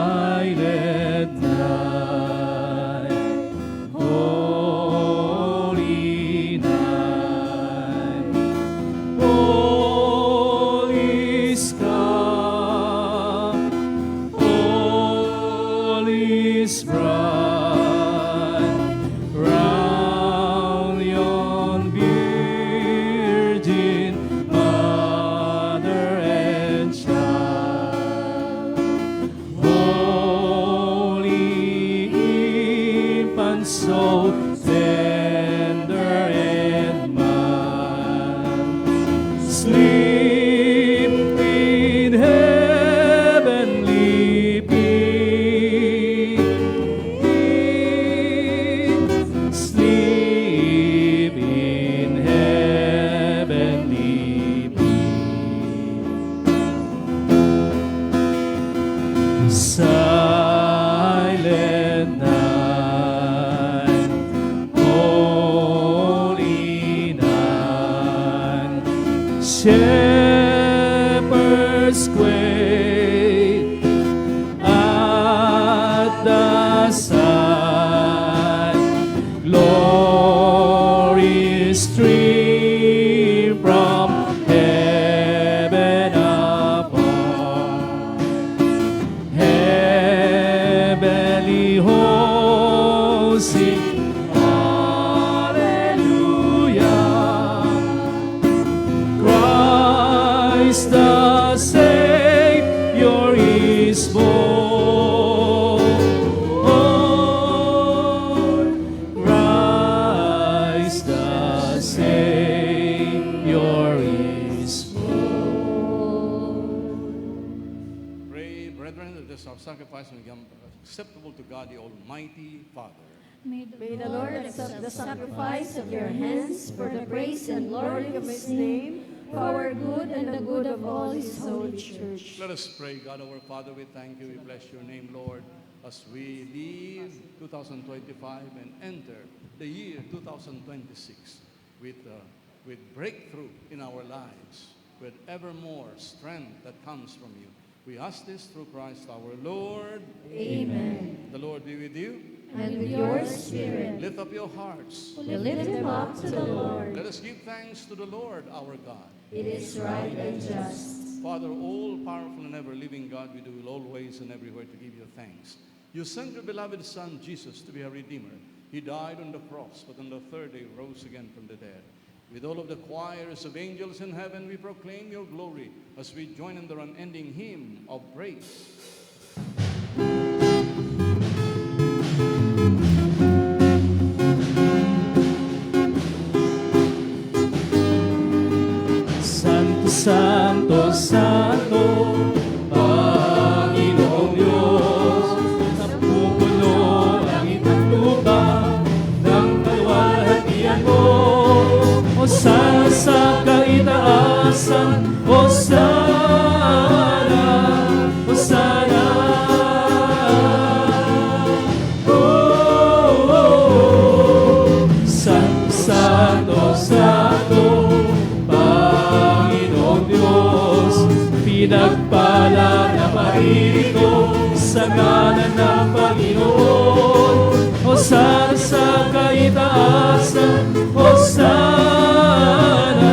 Silent night, holy night, all is calm, all is bright, round yon virgin mother and child. Holy infant, so tender and mild, sleep in heavenly peace, sleep in heavenly peace. Silent night, holy night, shepherds quake at the sight, glory stream from heaven above. Heavenly hosts sing hallelujah. Christ the Savior is born. Christ the Savior is born. Pray, brethren, that this our sacrifice may become acceptable to God, the Almighty Father. May May the Lord accept the sacrifice of your hands for the praise and glory of his name, for our good and the good of all his holy church. Let us pray. God our Father, we thank you, we bless your name, Lord, as we leave 2025 and enter the year 2026 with breakthrough in our lives, with ever more strength that comes from you. We ask this through Christ our Lord. Amen. The Lord be with you. And with your spirit, Lift up your hearts. we lift him up to the Lord. Let us give thanks to the Lord our God. It is right and just. Father, all-powerful and ever-living God, we do will always and everywhere to give you thanks. You sent your beloved Son, Jesus, to be a Redeemer. He died on the cross, but on the third day rose again from the dead. With all of the choirs of angels in heaven, we proclaim your glory as we join in the unending hymn of praise. Santo, Santo, Santo, Panginoong Diyos, napupuno langit at lupa ng kaluwalhatian mo. Hosana sa kaitaasan, Hosana, Hosana. Oh, oh, oh. Santo, Santo, Santo, Panginoong Diyos, pinagpala na paririto sa ngalan ng Panginoon. Hosana sa kaitaasan, Hosana,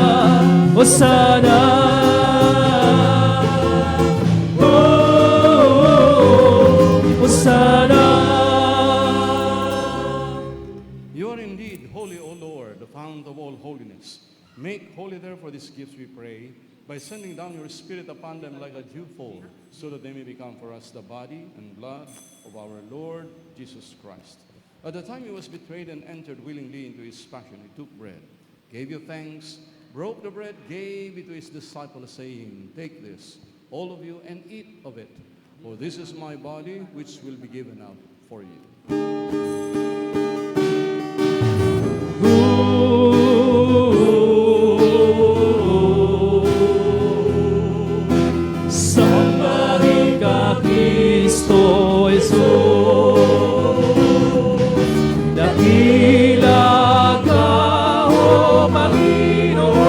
Hosana. Oh, oh, oh, Hosana. You are indeed holy, O Lord, the fount of all holiness. Make holy therefore these gifts, we pray, by sending down your Spirit upon them like a dewfall, so that they may become for us the body and blood of our Lord Jesus Christ. At the time he was betrayed and entered willingly into his passion, he took bread, gave you thanks, broke the bread, gave it to his disciples, saying, "Take this, all of you, and eat of it, for this is my body, which will be given up for you." Sambahin ka, Kristo Jesus. Dakila ka, O Panginoon.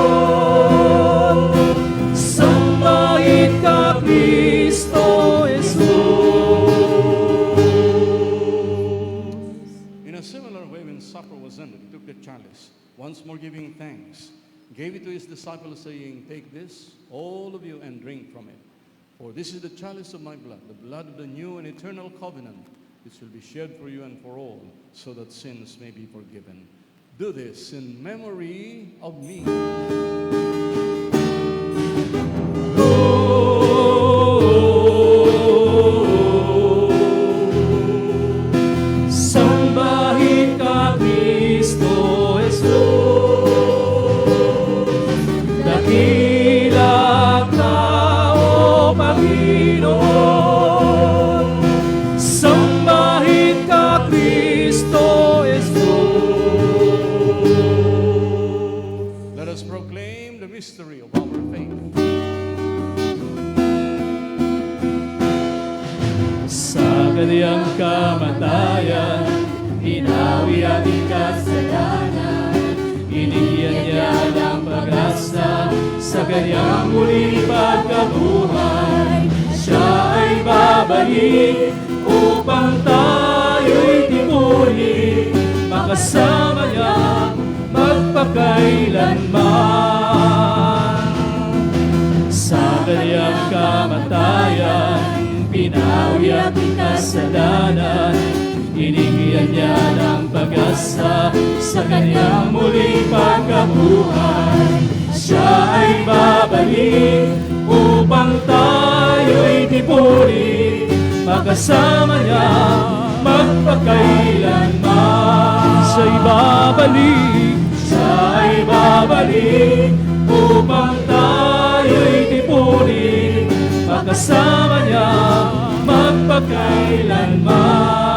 Sambahin ka, Kristo Jesus. In a similar way, when supper was ended, he took the chalice, once more giving thanks, gave it to his disciples, saying, "Take this, all of you, and drink from it. For this is the chalice of my blood, the blood of the new and eternal covenant, which will be shed for you and for all, so that sins may be forgiven. Do this in memory of me." Sambahin ka, Kristo Jesus. Dakila ka, O Panginoon. Sambahin ka, Kristo Jesus. Let us proclaim the mystery of our faith. Sa kanyang kamatayan, hinawi ating kasalanan. Binigyan niya ng pag-asa sa kanyang muling pagkabuhay. Siya ay babalik upang tayo'y timunin, makasama niya magpakailanman. Sa kanyang kamatayan, pinawi ating kasalanan. Binigyan niya ng pag-asa sa kanyang muling pagkabuhay. Siya ay babalik upang tayo'y tipunin, makasama niya magpakailanman. Siya'y babalik, siya ay babalik upang tayo'y tipunin, makasama niya magpakailanman.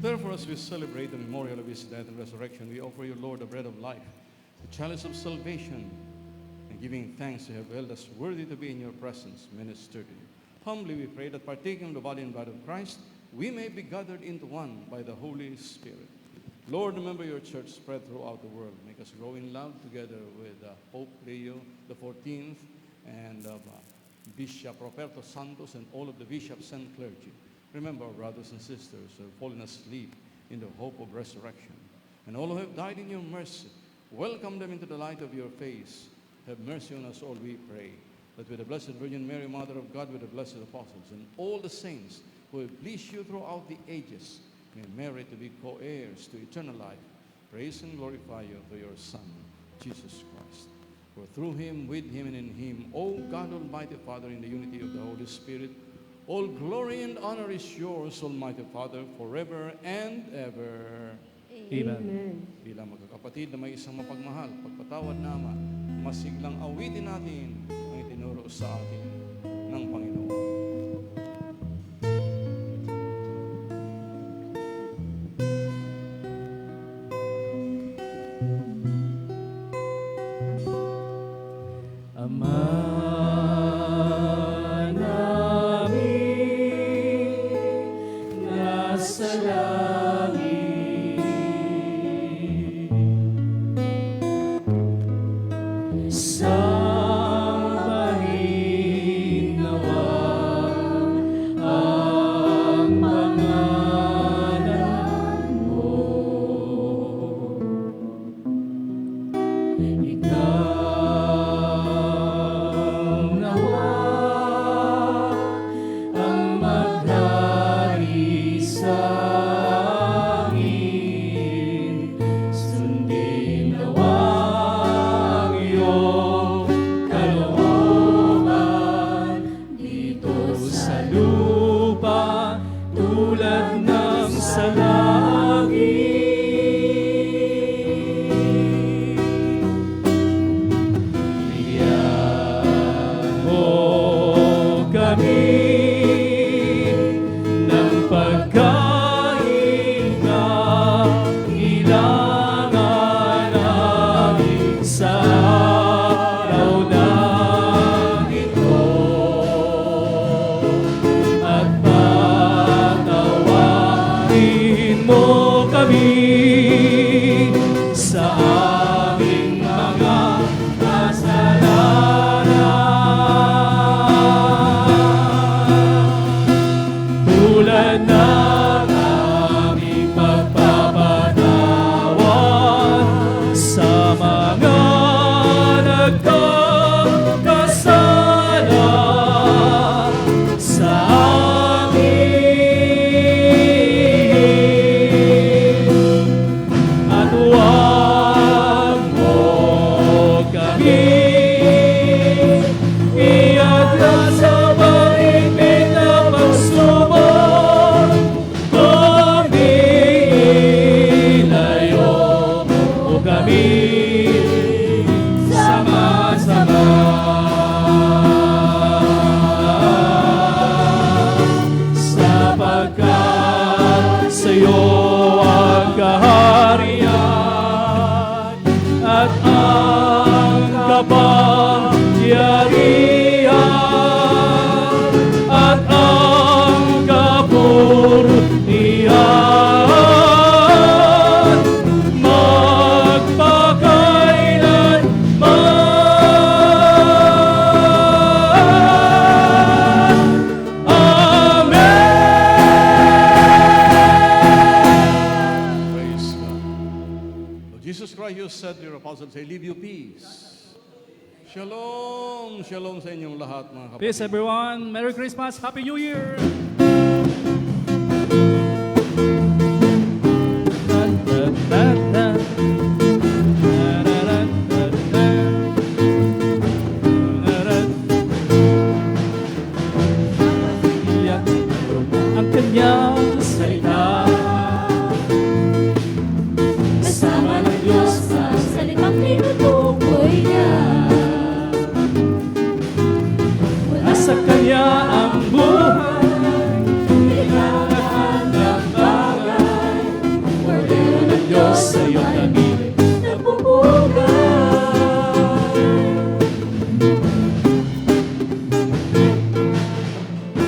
Therefore, as we celebrate the memorial of his death and resurrection, we offer you, Lord, the bread of life, the chalice of salvation, and giving thanks to have held us worthy to be in your presence, minister to you. Humbly we pray that partaking of the body and blood of Christ, we may be gathered into one by the Holy Spirit. Lord, remember your church spread throughout the world. Make us grow in love together with Pope Leo the 14th and Bishop Roberto Santos and all of the bishops and clergy. Remember our brothers and sisters who have fallen asleep in the hope of resurrection. And all who have died in your mercy, welcome them into the light of your face. Have mercy on us all, we pray, that with the Blessed Virgin Mary, Mother of God, with the blessed apostles, and all the saints who have pleased you throughout the ages, may merit to be co-heirs to eternal life. Praise and glorify you through your Son, Jesus Christ. For through him, with him, and in him, O God Almighty Father, in the unity of the Holy Spirit, all glory and honor is yours, Almighty Father, forever and ever. Amen. Bilang magkakapatid na may isang mapagmahal, pagpatawad naman, masiglang awitin natin ang itinuro sa atin ng Panginoon. Ama namin, nasa langit, sambahin nawa ang pangalan mo. Ikaw nawa ang maghari sa amin. Sundin nawa ang iyong kalooban dito sa lupa Jesus said to your apostles, say, leave you peace. Shalom, shalom sa inyong lahat, mga kapatid. Peace everyone. Merry Christmas. Happy New Year. Ang kanyang salita, Kasama ng Diyos sa salitang tinutukoy niya. nasa kanya ang buhay, Lahat ng bagay, Kordero ng Diyos sa iyong pag-ibig. nagpupugay.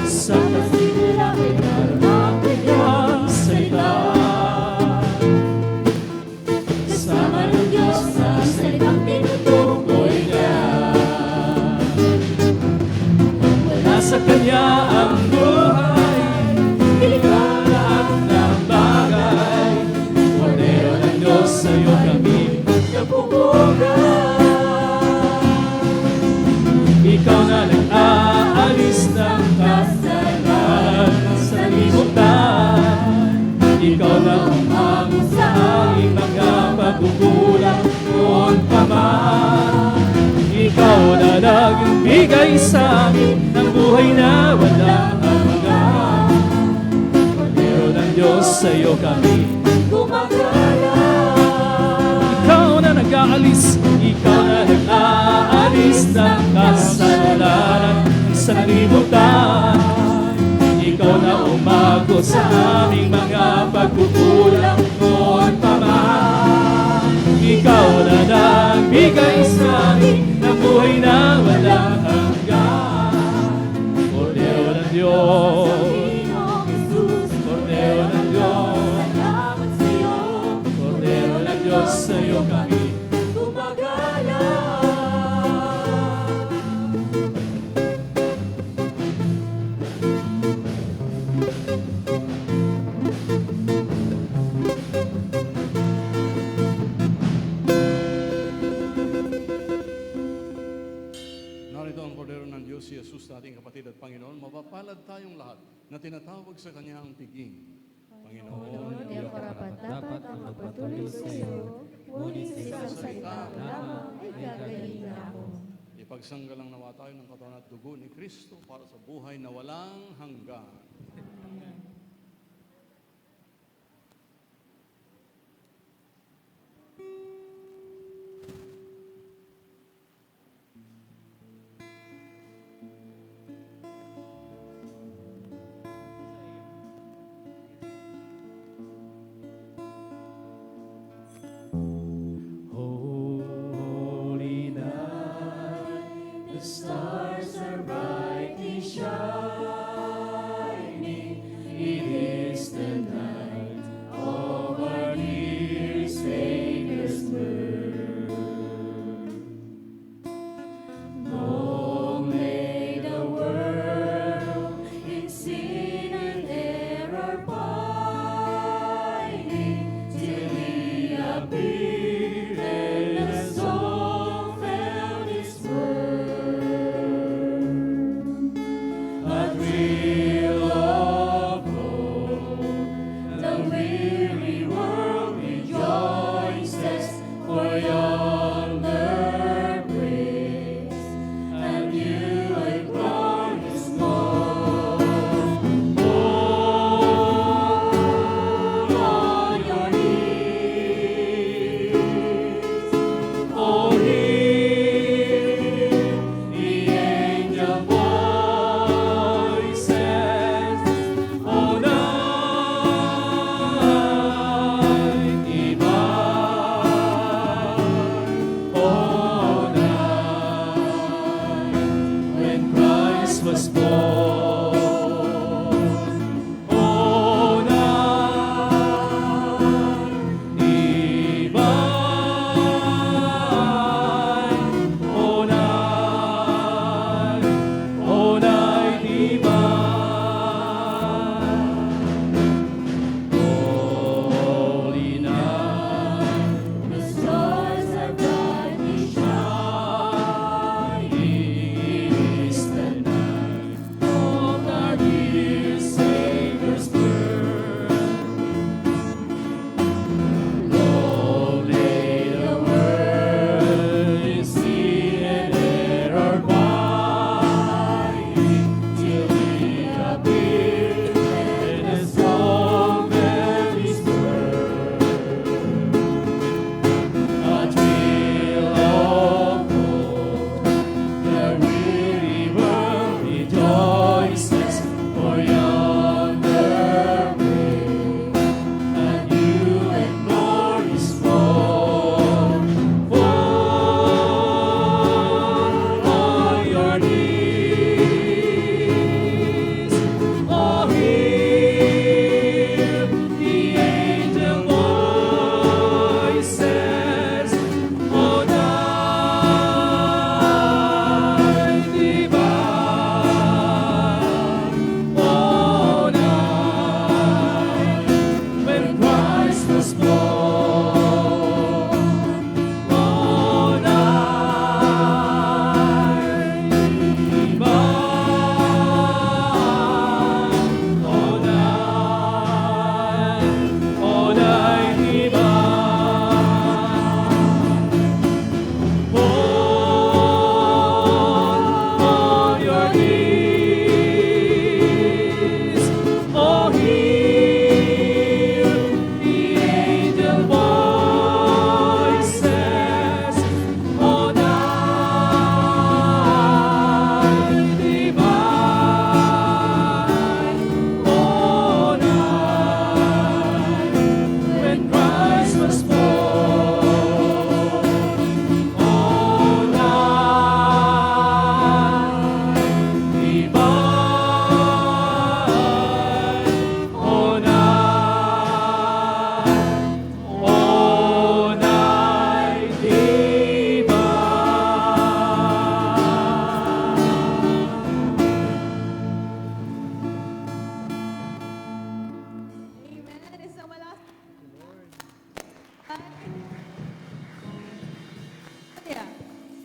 Sa Sila ay naroon kanyang salita, kasama ng Diyos sa salitang tinutukoy niya. nasa kanya ang buhay, lahat ng bagay, Kordero ng Diyos sa iyong pag-ibig. Ikaw na nag-aalis ng kasalanan sa libutan. Ikaw na umabot sa aming mga pagkukulang noon pa man. Ikaw na nagbigay sa amin ng buhay na walang hanggan. Kordero ng Diyos sa iyo kami Gumagala. ikaw na nag-aalis, ikaw na nag-aalis ng kasalanan sa libutan. Ikaw na umagot sa aming mga pagkukulang noon pa man. Ikaw na nagbigay sa amin ng buhay na walang hanggan. Kordero ng Diyos, Panginoong Jesus, Kordero ng Diyos, salamat sa iyo. Kordero ng Diyos sa iyo kami. Gumagala. Narito ang kordero ng Diyos, si Jesus, ating kapatid at Panginoon. Mapapalad tayong lahat na tinatawag sa kanyang piging. Panginoon, Hindi ako dapat ang magpatuloy sa iyo, ngunit sa isang salita lamang ay gagaling na ako. ipagsanggalang nawa tayo ng katawan at dugo ni Kristo para sa buhay na walang hanggan. Holy night, the stars are brightly shining.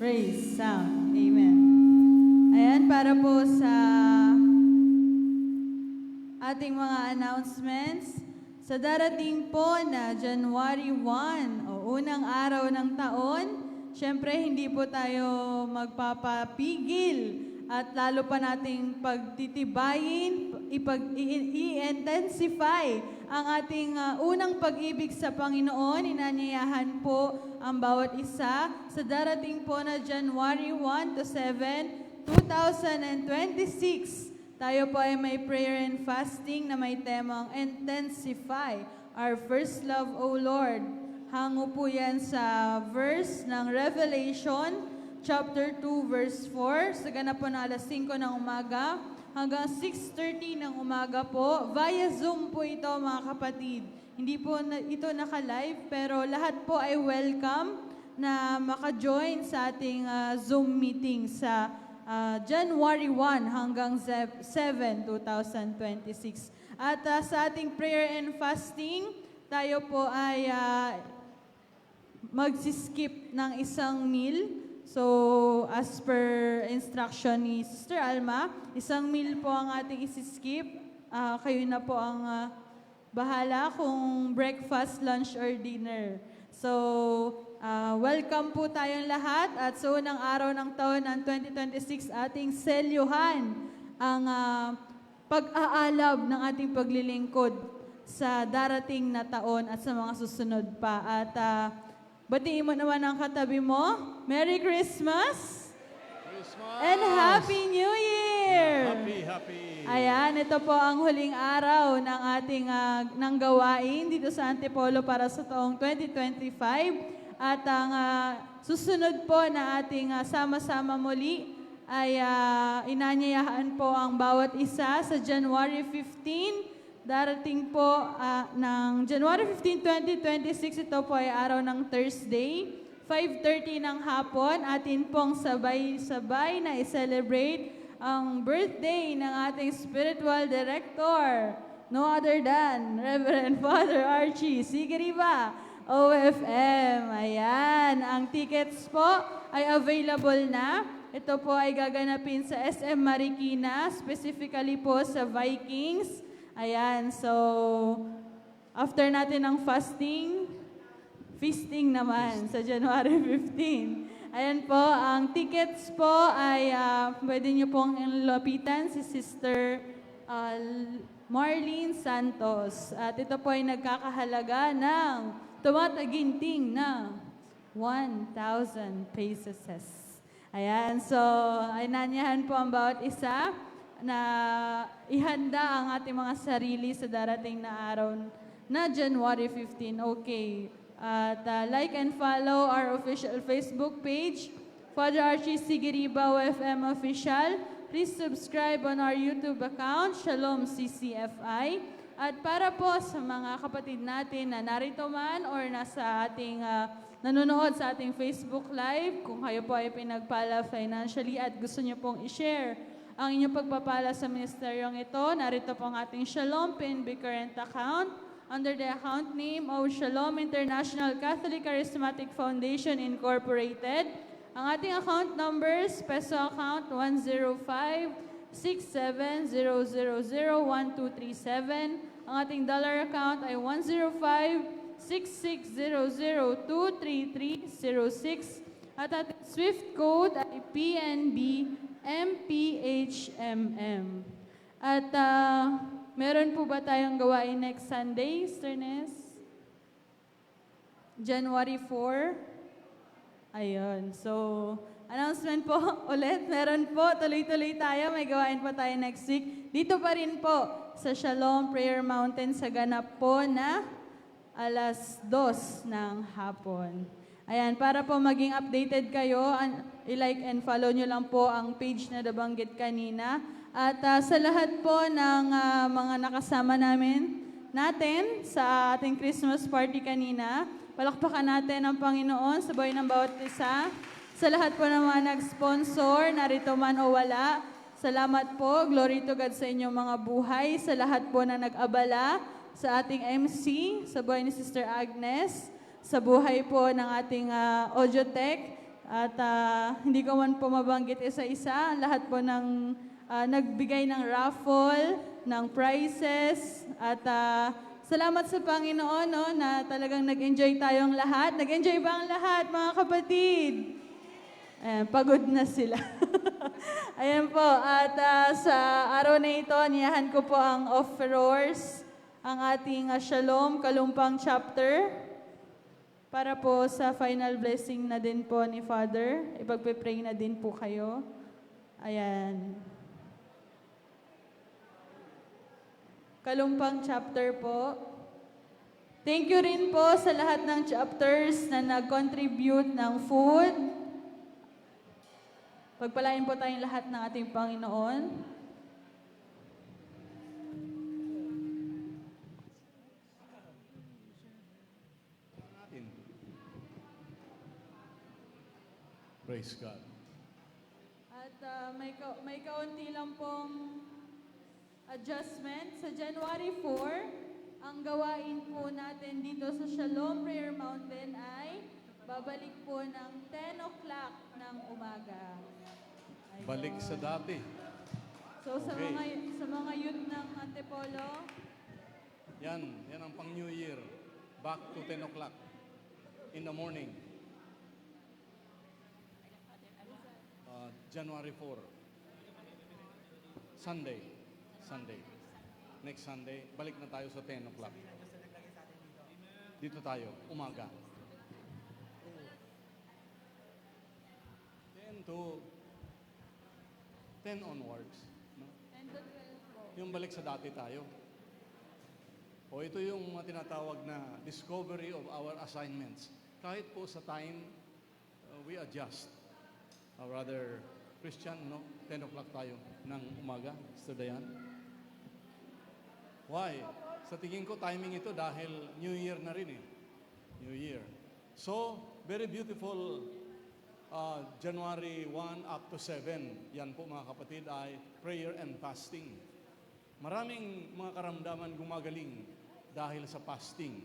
Praise sound. Amen. Ayan, para po sa ating mga announcements, sa darating po na January 1 o unang araw ng taon, syempre hindi po tayo magpapapigil at lalo pa nating pagtitibayin, i-intensify ang ating unang pag-ibig sa Panginoon. Inanyayahan po ang bawat isa sa darating po na January 1 to 7, 2026. Tayo po ay may prayer and fasting na may temang Intensify Our First Love, O Lord. Hango po yan sa verse ng Revelation, chapter 2, verse 4. Sa ganap po na alas 5 ng umaga hanggang 6:30 ng umaga po. Via Zoom po ito, mga kapatid. Hindi po ito naka-live, pero lahat po ay welcome na maka-join sa ating Zoom meeting sa January 1 hanggang 7, 2026. At sa ating prayer and fasting, tayo po ay magsiskip ng isang meal. So, as per instruction ni Sister Alma, isang meal po ang ating isiskip. Kayo na po ang bahala kung breakfast, lunch, or dinner. So, welcome po tayong lahat at sa unang araw ng taon ng 2026 ating selyuhan ang pag-aalab ng ating paglilingkod sa darating na taon at sa mga susunod pa. At batiin mo naman ang katabi mo, Merry Christmas! And Happy New Year! Happy. Ayan, ito po ang huling araw ng ating ng gawain dito sa Antipolo para sa taong 2025. At ang susunod po na ating sama-sama muli ay inanyayahan po ang bawat isa sa January 15. Darating po ng January 15, 2026, ito po ay araw ng Thursday, 5:30 ng hapon. Atin pong sabay-sabay na i-celebrate ang birthday ng ating spiritual director, no other than Reverend Father Archie Sigiriba, OFM. Ayan, ang tickets po ay available na. Ito po ay gaganapin sa SM Marikina, specifically po sa Vikings. Ayan, so after natin ng fasting, feasting naman sa January 15. Ayan po, ang tickets po ay pwede nyo pong lapitan si Sister Marlene Santos. At ito po ay nagkakahalaga ng tumataginting na 1,000 pesos. Ayan, so inanyahan po ang bawat isa na ihanda ang ating mga sarili sa darating na araw na January 15. Okay, at like and follow our official Facebook page, Father Archie Sigiriba OFM Official. Please subscribe on our YouTube account, Shalom CCFI. At para po sa mga kapatid natin na narito man or nasa ating nanonood sa ating Facebook Live, kung kayo po ay pinagpala financially at gusto nyo pong i-share ang inyong pagpapala sa ministeryong ito, narito po ang ating Shalom PNB current account under the account name of Shalom International Catholic Charismatic Foundation Incorporated. Ang ating account numbers, peso account 105-670001-237. Ang ating dollar account ay 105-6600-23306. At ating SWIFT code ay PNB MPHMM. At meron po ba tayong gawain next Sunday, Sister Ness? January 4? Ayun. So, announcement po ulit. Meron po. Tuloy-tuloy tayo. May gawain po tayo next week. Dito pa rin po sa Shalom Prayer Mountain sa ganap po na alas 2 ng hapon. Ayan, para po maging updated kayo, i-like and follow nyo lang po ang page na nabanggit kanina. At sa lahat po ng mga nakasama natin sa ating Christmas party kanina, palakpakan natin ang Panginoon sa buhay ng bawat isa. Sa lahat po ng mga nag-sponsor, narito man o wala, salamat po. Glory to God sa inyong mga buhay. Sa lahat po na nag-abala, sa ating MC, sa buhay ni Sister Agnes, sa buhay po ng ating audio tech, At hindi ko man po mabanggit isa-isa, lahat po ng nagbigay ng raffle, ng prizes, at salamat sa Panginoon no, na talagang nag-enjoy tayong lahat. Nag-enjoy ba ang lahat, mga kapatid? Ayan, pagod na sila. Ayan po, at sa araw na ito, niyahan ko po ang offerors, ang ating Shalom Kalumpang Chapter, para po sa final blessing na din po ni Father. Ipagpe-pray na din po kayo. Ayan. Kalumpang Chapter po. Thank you rin po sa lahat ng chapters na nag-contribute ng food. Pagpalain po tayong lahat ng ating Panginoon. Praise God. At may kaunti lang pong adjustment. Sa January 4, ang gawain po natin dito sa Shalom Prayer Mountain ay babalik po ng 10 o'clock ng umaga. Ayun. Balik sa dati. So sa Okay. mga youth ng Antipolo, Yan ang pang New Year. Back to 10 o'clock in the morning. January 4. Sunday. Next Sunday, balik na tayo sa 10 o'clock. Dito tayo, umaga. 10 onwards. No? 10 to 12 po. Yung balik sa dati tayo. O ito yung tinatawag na discovery of our assignments. Kahit po sa time, we adjust. Rather, Christian, no? 10 o'clock tayo ng umaga. Studayan. Why? Sa tingin ko, timing ito dahil New Year na rin eh. New Year. So, very beautiful January 1 up to 7. Yan po mga kapatid ay prayer and fasting. Maraming mga karamdaman gumagaling dahil sa fasting.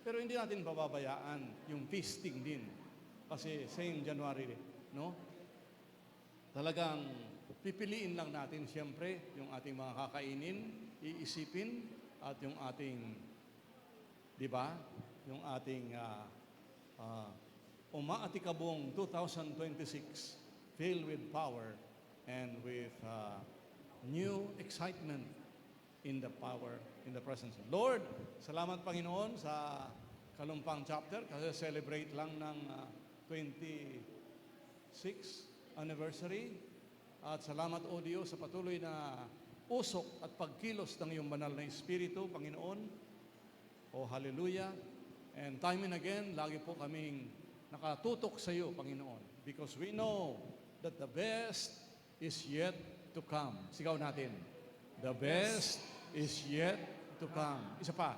Pero hindi natin pababayaan yung feasting din. Kasi same January, no? Talagang pipiliin lang natin siyempre yung ating mga kakainin, iisipin, at yung ating, di ba? Yung ating umaatikabong 2026 filled with power and with new excitement in the power, in the presence of Lord. Salamat Panginoon sa Kalumpang chapter kasi celebrate lang ng 26th anniversary. At salamat o Diyos sa patuloy na usok at pagkilos ng iyong banal na Espiritu, Panginoon. O hallelujah. And time and again, lagi po kaming nakatutok sa iyo, Panginoon. Because we know that the best is yet to come. Sigaw natin. The best is yet to come. Isa pa.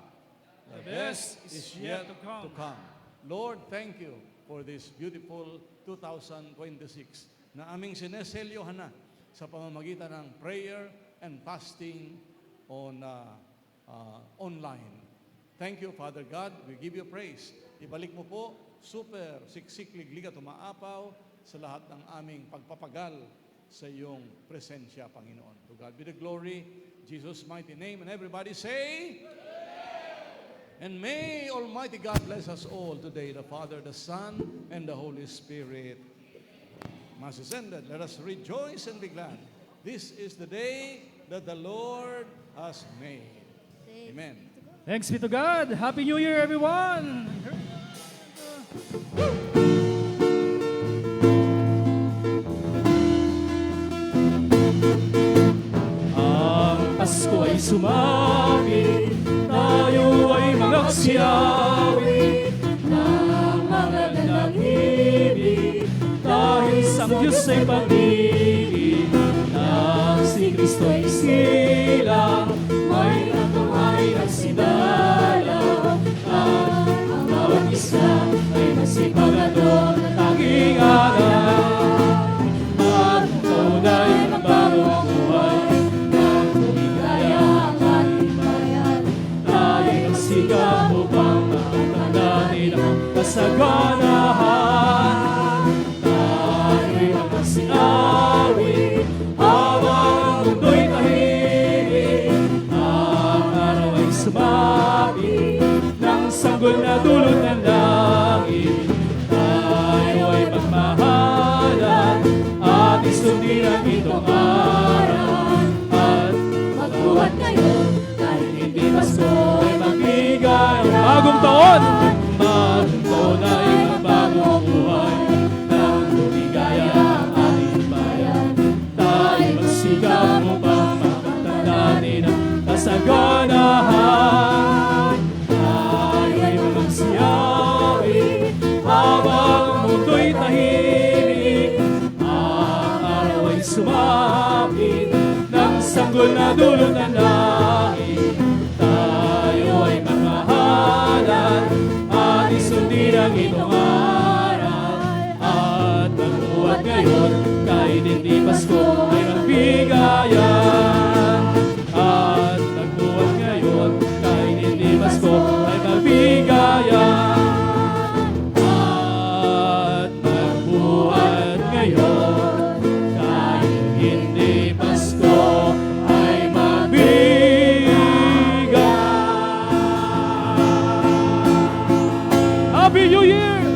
The best is yet to come. Lord, thank you for this beautiful 2026 na aming sineselyohan na sa pamamagitan ng prayer and fasting on online. Thank you, Father God. We give you praise. Ibalik mo po, super siksik, ligat, umaapaw sa lahat ng aming pagpapagal sa iyong presensya, Panginoon. To God be the glory, Jesus' mighty name. And everybody say, and may Almighty God bless us all today, the Father, the Son, and the Holy Spirit. Mass is ended. Let us rejoice and be glad. This is the day that the Lord has made. Amen. Thanks be to God. Happy New Year, everyone. Ang Pasko ay sumagi, tayo ay magsiyawi ng mga dalangin. Dahil sa Diyos ay pag-ibig, na si Kristo ay silang, may natuhay ang sinala. At ang bawat isa ay masipagado na tanging alay. At ang tunay na bagong buhay, na kumigaya ang ating bayan. Tayo magsikap upang matatanda din ang kasaganahan. Pasko ay magbigay ng bagong taon. Bagong taon ay magbagong buhay. Nang lumigaya ang ating bayan, tayo magsikap upang mapagtandaan ang kasaganahan. Tayo'y magsiyawi habang ang mundo'y tahimik. Ang araw ay sumapit ng sanggol na dulot ng lahi. Tayo ay mamahalan at isundin ang itong aral. At magbuhat ngayon kahit hindi Pasko ay magbigayan. At magbuhat ngayon kahit hindi Pasko ay magbigayan. At magbuhat ngayon kahit hindi Pasko ay magbigayan. Happy New Year!